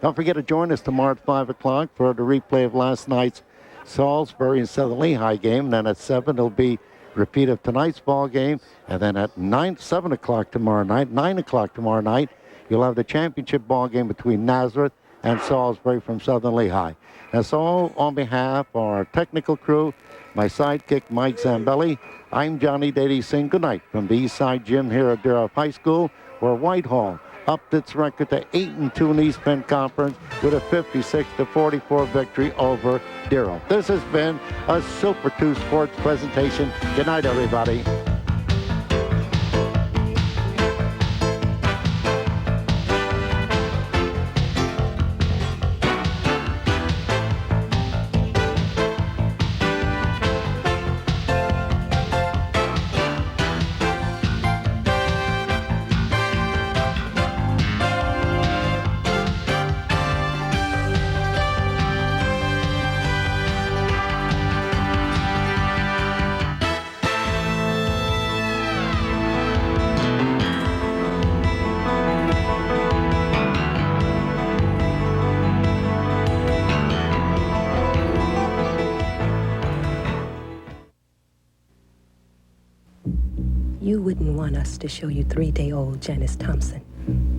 Don't forget to join us tomorrow at 5 o'clock for the replay of last night's Salisbury and Southern Lehigh game. And then at 7, it'll be repeat of tonight's ball game. And then at 7 o'clock tomorrow night, 9 o'clock tomorrow night, you'll have the championship ball game between Nazareth and Salisbury from Southern Lehigh. And so on behalf of our technical crew, my sidekick Mike Zambelli, I'm Johnny Dady saying good night from the East Side Gym here at Dieruff High School, where Whitehall upped its record to 8-2 in the East Penn Conference with a 56-44 victory over Dieruff. This has been a Super 2 Sports presentation. Good night, everybody. You wouldn't want us to show you 3-day-old Janice Thompson.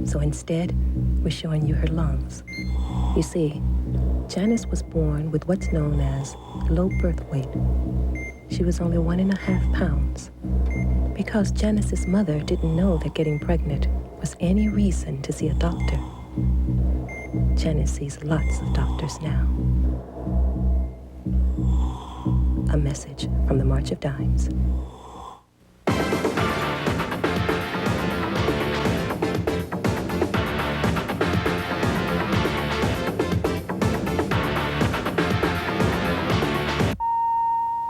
So instead, we're showing you her lungs. You see, Janice was born with what's known as low birth weight. She was only 1.5 pounds. Because Janice's mother didn't know that getting pregnant was any reason to see a doctor. Janice sees lots of doctors now. A message from the March of Dimes.